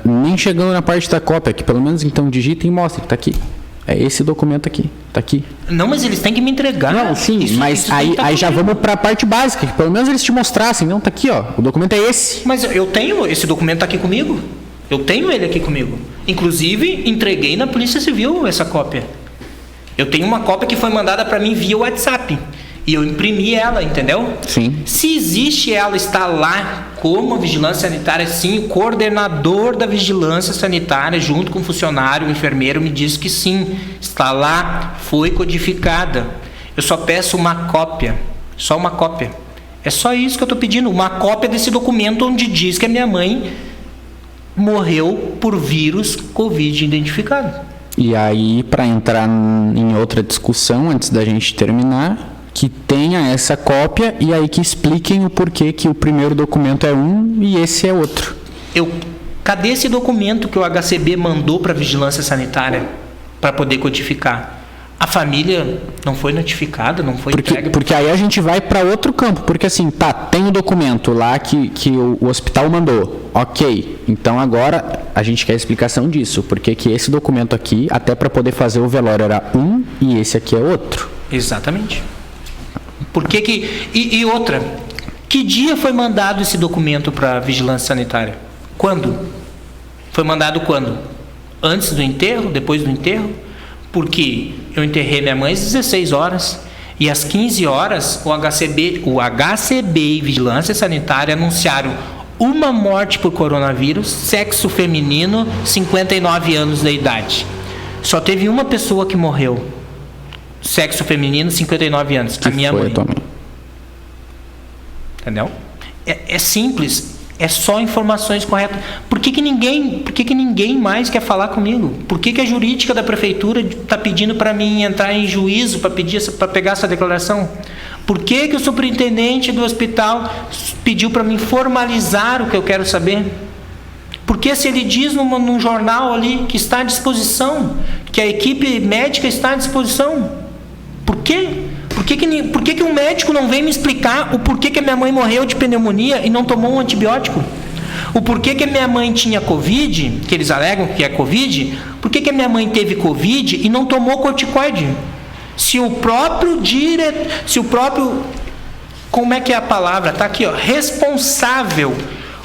nem chegando na parte da cópia, que pelo menos então digita e mostra que está aqui. É esse documento aqui, está aqui. Não, mas eles têm que me entregar. Não, sim, isso aí já vamos para a parte básica, que pelo menos eles te mostrassem. Não, está aqui, ó, o documento é esse. Mas eu tenho, esse documento está aqui comigo. Eu tenho ele aqui comigo. Inclusive, entreguei na Polícia Civil essa cópia. Eu tenho uma cópia que foi mandada para mim via WhatsApp. E eu imprimi ela, entendeu? Sim. Se existe ela, está lá como vigilância sanitária, sim, o coordenador da vigilância sanitária, junto com o funcionário, o enfermeiro, me disse que sim, está lá, foi codificada. Eu só peço uma cópia, só uma cópia. É só isso que eu estou pedindo, uma cópia desse documento onde diz que a minha mãe morreu por vírus Covid identificado. E aí, para entrar em outra discussão, antes da gente terminar, que tenha essa cópia e aí que expliquem o porquê que o primeiro documento é um e esse é outro. Cadê esse documento que o HCB mandou para a Vigilância Sanitária para poder codificar? A família não foi notificada, não foi entregue? Porque aí a gente vai para outro campo, porque assim, tem o documento lá que o hospital mandou, ok, então agora a gente quer a explicação disso, porque que esse documento aqui, até para poder fazer o velório era um e esse aqui é outro. Exatamente. Por que que... E outra, que dia foi mandado esse documento para a Vigilância Sanitária? Quando? Foi mandado quando? Antes do enterro? Depois do enterro? Porque eu enterrei minha mãe às 16 horas e às 15 horas o HCB e Vigilância Sanitária anunciaram uma morte por coronavírus, sexo feminino, 59 anos de idade. Só teve uma pessoa que morreu. Sexo feminino, 59 anos. A minha mãe. Entendeu? É simples. É só informações corretas. Por que ninguém mais quer falar comigo? Por que a jurídica da prefeitura está pedindo para mim entrar em juízo para pegar essa declaração? Por que o superintendente do hospital pediu para mim formalizar o que eu quero saber? Porque se ele diz num jornal ali que está à disposição, que a equipe médica está à disposição, por quê? Por que um médico não vem me explicar o porquê que a minha mãe morreu de pneumonia e não tomou um antibiótico? O porquê que a minha mãe tinha Covid, que eles alegam que é Covid, por que a minha mãe teve Covid e não tomou corticoide? Se o próprio como é que é a palavra? Está aqui, ó, responsável.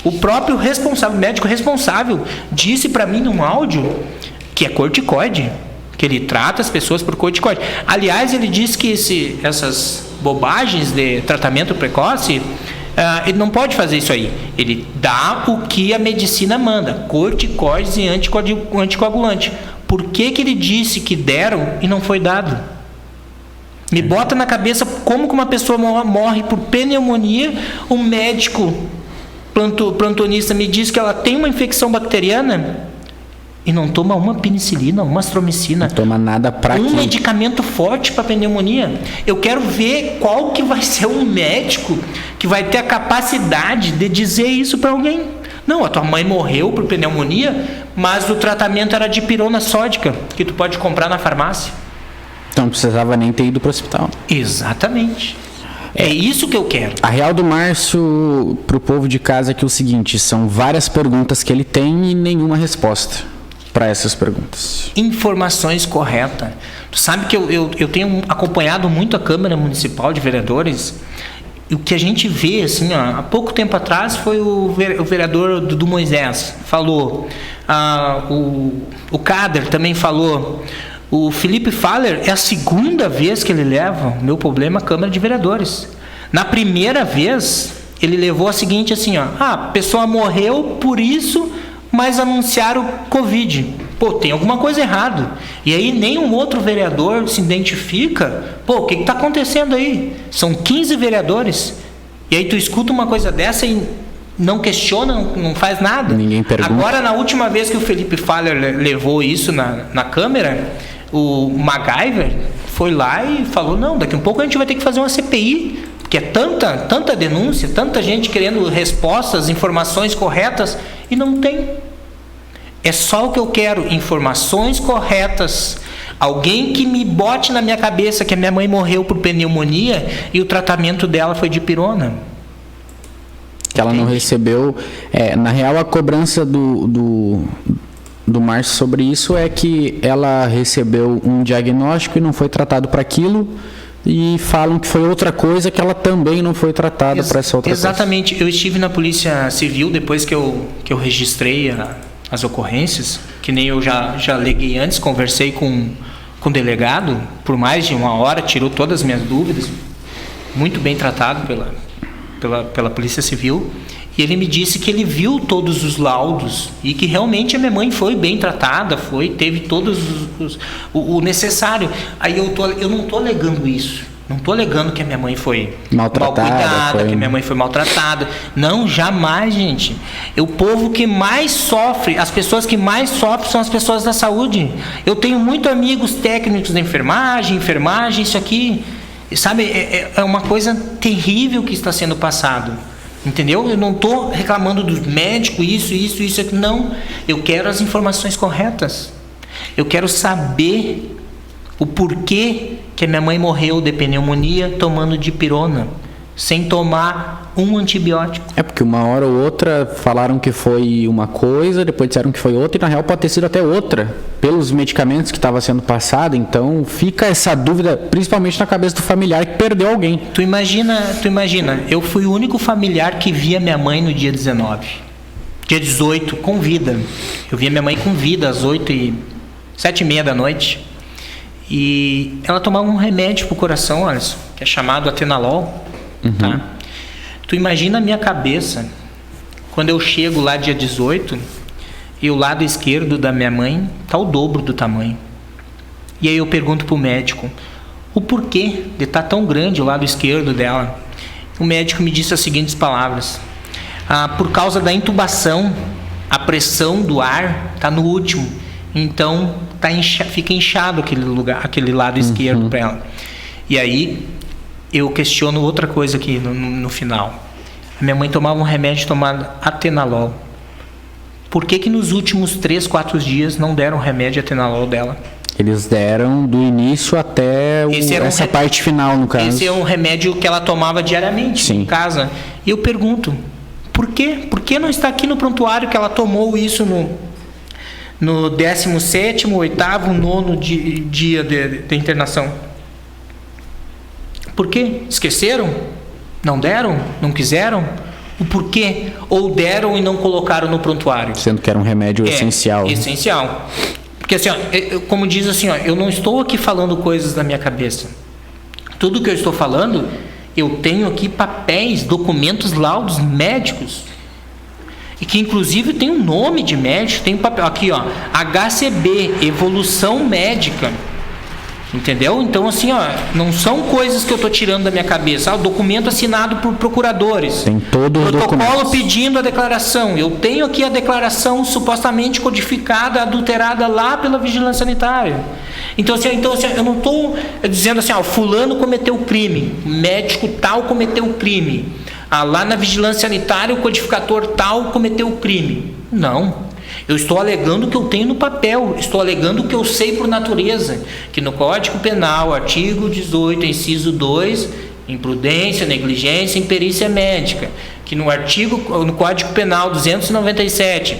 O próprio responsável, médico responsável, disse para mim num áudio que é corticoide, que ele trata as pessoas por corticoide. Aliás, ele disse que essas bobagens de tratamento precoce, ele não pode fazer isso aí. Ele dá o que a medicina manda, corticoides e anticoagulante. Por que ele disse que deram e não foi dado? Me bota na cabeça como que uma pessoa morre por pneumonia, um médico plantonista me diz que ela tem uma infecção bacteriana e não toma uma penicilina, uma astromicina. Não toma nada para um medicamento forte para pneumonia. Eu quero ver qual que vai ser um médico que vai ter a capacidade de dizer isso para alguém. Não, a tua mãe morreu por pneumonia, mas o tratamento era de dipirona sódica, que tu pode comprar na farmácia. Então não precisava nem ter ido para o hospital. Exatamente. É isso que eu quero. A real do Márcio pro povo de casa é que é o seguinte, são várias perguntas que ele tem e nenhuma resposta para essas perguntas. Informações corretas. Tu sabe que eu tenho acompanhado muito a Câmara Municipal de Vereadores. E o que a gente vê, assim, ó, há pouco tempo atrás foi o vereador do Moisés, falou. O Kader também falou. O Felipe Faller é a segunda vez que ele leva o meu problema à Câmara de Vereadores. Na primeira vez, ele levou a seguinte assim, ó, a pessoa morreu por isso, mas anunciaram Covid. Pô, tem alguma coisa errada. E aí nenhum outro vereador se identifica. Pô, o que está acontecendo aí? São 15 vereadores. E aí tu escuta uma coisa dessa e não questiona, não faz nada. Ninguém pergunta. Agora, na última vez que o Felipe Faller levou isso na Câmara, o MacGyver foi lá e falou, não, daqui a pouco a gente vai ter que fazer uma CPI, porque é tanta denúncia, tanta gente querendo respostas, informações corretas, e não tem. É só o que eu quero, informações corretas. Alguém que me bote na minha cabeça que a minha mãe morreu por pneumonia e o tratamento dela foi de dipirona. Que ela não recebeu. Na real, a cobrança do Márcio sobre isso é que ela recebeu um diagnóstico e não foi tratado para aquilo, e falam que foi outra coisa que ela também não foi tratada para essa outra exatamente. Coisa. Eu estive na Polícia Civil depois que eu registrei as ocorrências, que nem eu já aleguei antes, conversei com o delegado por mais de 1 hora, tirou todas as minhas dúvidas, muito bem tratado pela Polícia Civil. E ele me disse que ele viu todos os laudos e que realmente a minha mãe foi bem tratada, teve todos o necessário. Aí eu não estou alegando isso. Não estou alegando que a minha mãe foi maltratada, mal cuidada, que a minha mãe foi maltratada. Não, jamais, gente. O povo que mais sofre, as pessoas que mais sofrem são as pessoas da saúde. Eu tenho muitos amigos técnicos da enfermagem, isso aqui. Sabe, é uma coisa terrível que está sendo passado. Entendeu? Eu não estou reclamando dos médicos, isso aqui. Não. Eu quero as informações corretas. Eu quero saber o porquê que a minha mãe morreu de pneumonia tomando dipirona, sem tomar um antibiótico. É porque uma hora ou outra falaram que foi uma coisa, depois disseram que foi outra, e na real pode ter sido até outra, pelos medicamentos que estava sendo passado. Então fica essa dúvida, principalmente na cabeça do familiar que perdeu alguém. Tu imagina, eu fui o único familiar que via minha mãe no dia 19. Dia 18, com vida. Eu via minha mãe com vida às 7h30 da noite. E ela tomava um remédio pro coração, Alisson, que é chamado Atenolol. Uhum. Tá? Tu imagina a minha cabeça quando eu chego lá dia 18 e o lado esquerdo da minha mãe tá o dobro do tamanho. E aí eu pergunto pro médico o porquê de estar tão grande o lado esquerdo dela. O médico me disse as seguintes palavras: por causa da intubação, a pressão do ar tá no último, então fica inchado aquele lado esquerdo para ela. E aí eu questiono outra coisa aqui no final. A minha mãe tomava um remédio chamado Atenolol. Por que nos últimos 3, 4 dias não deram remédio atenolol dela? Eles deram do início até essa parte final, no caso. Esse é um remédio que ela tomava diariamente, sim, em casa. E eu pergunto, por quê? Por que não está aqui no prontuário que ela tomou isso no 17º, 8º, 9º dia de internação? Por quê? Esqueceram? Não deram? Não quiseram? O porquê? Ou deram e não colocaram no prontuário? Sendo que era um remédio essencial. Essencial. Porque assim, ó, como diz assim, ó, eu não estou aqui falando coisas da minha cabeça. Tudo que eu estou falando, eu tenho aqui papéis, documentos, laudos médicos. E que inclusive tem um nome de médico, tem papel aqui, ó, HCB, evolução médica. Entendeu? Então assim, ó, não são coisas que eu estou tirando da minha cabeça. O documento assinado por procuradores. Tem todo o protocolo pedindo a declaração. Eu tenho aqui a declaração supostamente codificada, adulterada lá pela vigilância sanitária. Então assim, eu não estou dizendo assim, ó, fulano cometeu o crime, médico tal cometeu o crime. Lá na vigilância sanitária o codificador tal cometeu o crime. Não. Eu estou alegando o que eu tenho no papel, estou alegando o que eu sei por natureza, que no Código Penal, artigo 18, inciso 2, imprudência, negligência, imperícia médica, que no Código Penal 297,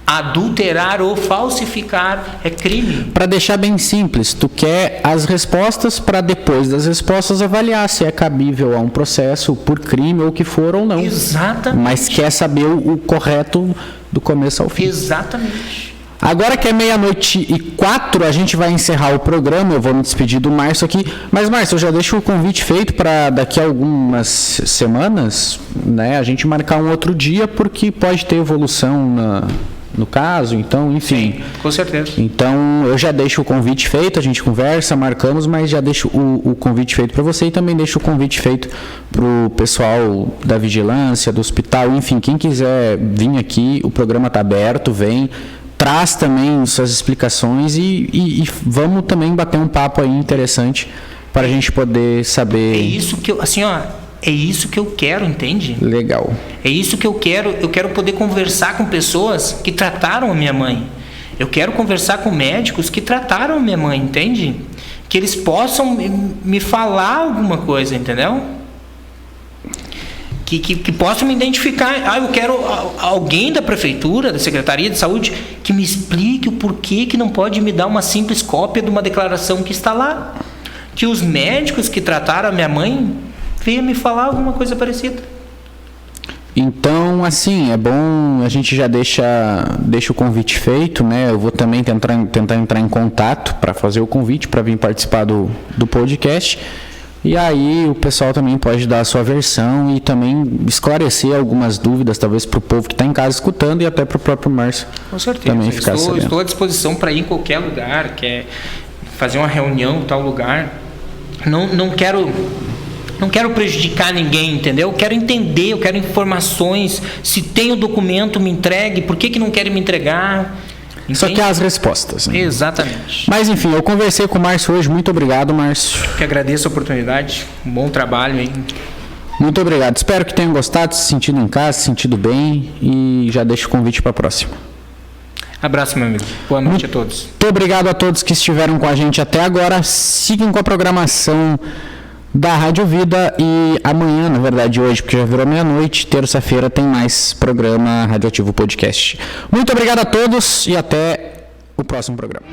adulterar ou falsificar é crime. Para deixar bem simples, tu quer as respostas para depois das respostas avaliar se é cabível a um processo por crime ou o que for ou não. Exatamente. Mas quer saber o correto do começo ao fim. Exatamente. Agora que é 00:04, a gente vai encerrar o programa. Eu vou me despedir do Márcio aqui. Mas, Márcio, eu já deixo o convite feito para daqui a algumas semanas, né, a gente marcar um outro dia, porque pode ter evolução no caso, então, enfim. Sim, com certeza. Então, eu já deixo o convite feito, a gente conversa, marcamos, mas já deixo o convite feito para você e também deixo o convite feito para o pessoal da vigilância, do hospital, enfim, quem quiser vir aqui, o programa está aberto, vem, traz também suas explicações e vamos também bater um papo aí interessante para a gente poder saber... É isso que eu, assim, ó... É isso que eu quero, entende? Legal. É isso que eu quero poder conversar com pessoas que trataram a minha mãe. Eu quero conversar com médicos que trataram a minha mãe, entende? Que eles possam me falar alguma coisa, entendeu? Que possam me identificar. Eu quero alguém da prefeitura, da Secretaria de Saúde, que me explique o porquê que não pode me dar uma simples cópia de uma declaração que está lá. Que os médicos que trataram a minha mãe venha me falar alguma coisa parecida. Então, assim, é bom, a gente já deixa o convite feito, né? Eu vou também tentar entrar em contato para fazer o convite, para vir participar do podcast. E aí o pessoal também pode dar a sua versão e também esclarecer algumas dúvidas, talvez para o povo que está em casa escutando e até para o próprio Márcio. Com certeza. Também ficar sabendo. Estou à disposição para ir em qualquer lugar, quer fazer uma reunião em tal lugar. Não quero prejudicar ninguém, entendeu? Eu quero entender, eu quero informações. Se tem o documento, me entregue. Por que não querem me entregar? Entende? Só que as respostas. Né? Exatamente. Mas enfim, eu conversei com o Márcio hoje. Muito obrigado, Márcio. Que agradeço a oportunidade. Um bom trabalho aí. Muito obrigado. Espero que tenham gostado, se sentido em casa, se sentido bem. E já deixo o convite para a próxima. Abraço, meu amigo. Boa noite a todos. Muito obrigado a todos que estiveram com a gente até agora. Sigam com a programação da Rádio Vida e amanhã, na verdade hoje, porque já virou meia-noite, terça-feira tem mais programa Radioativo Podcast. Muito obrigado a todos e até o próximo programa.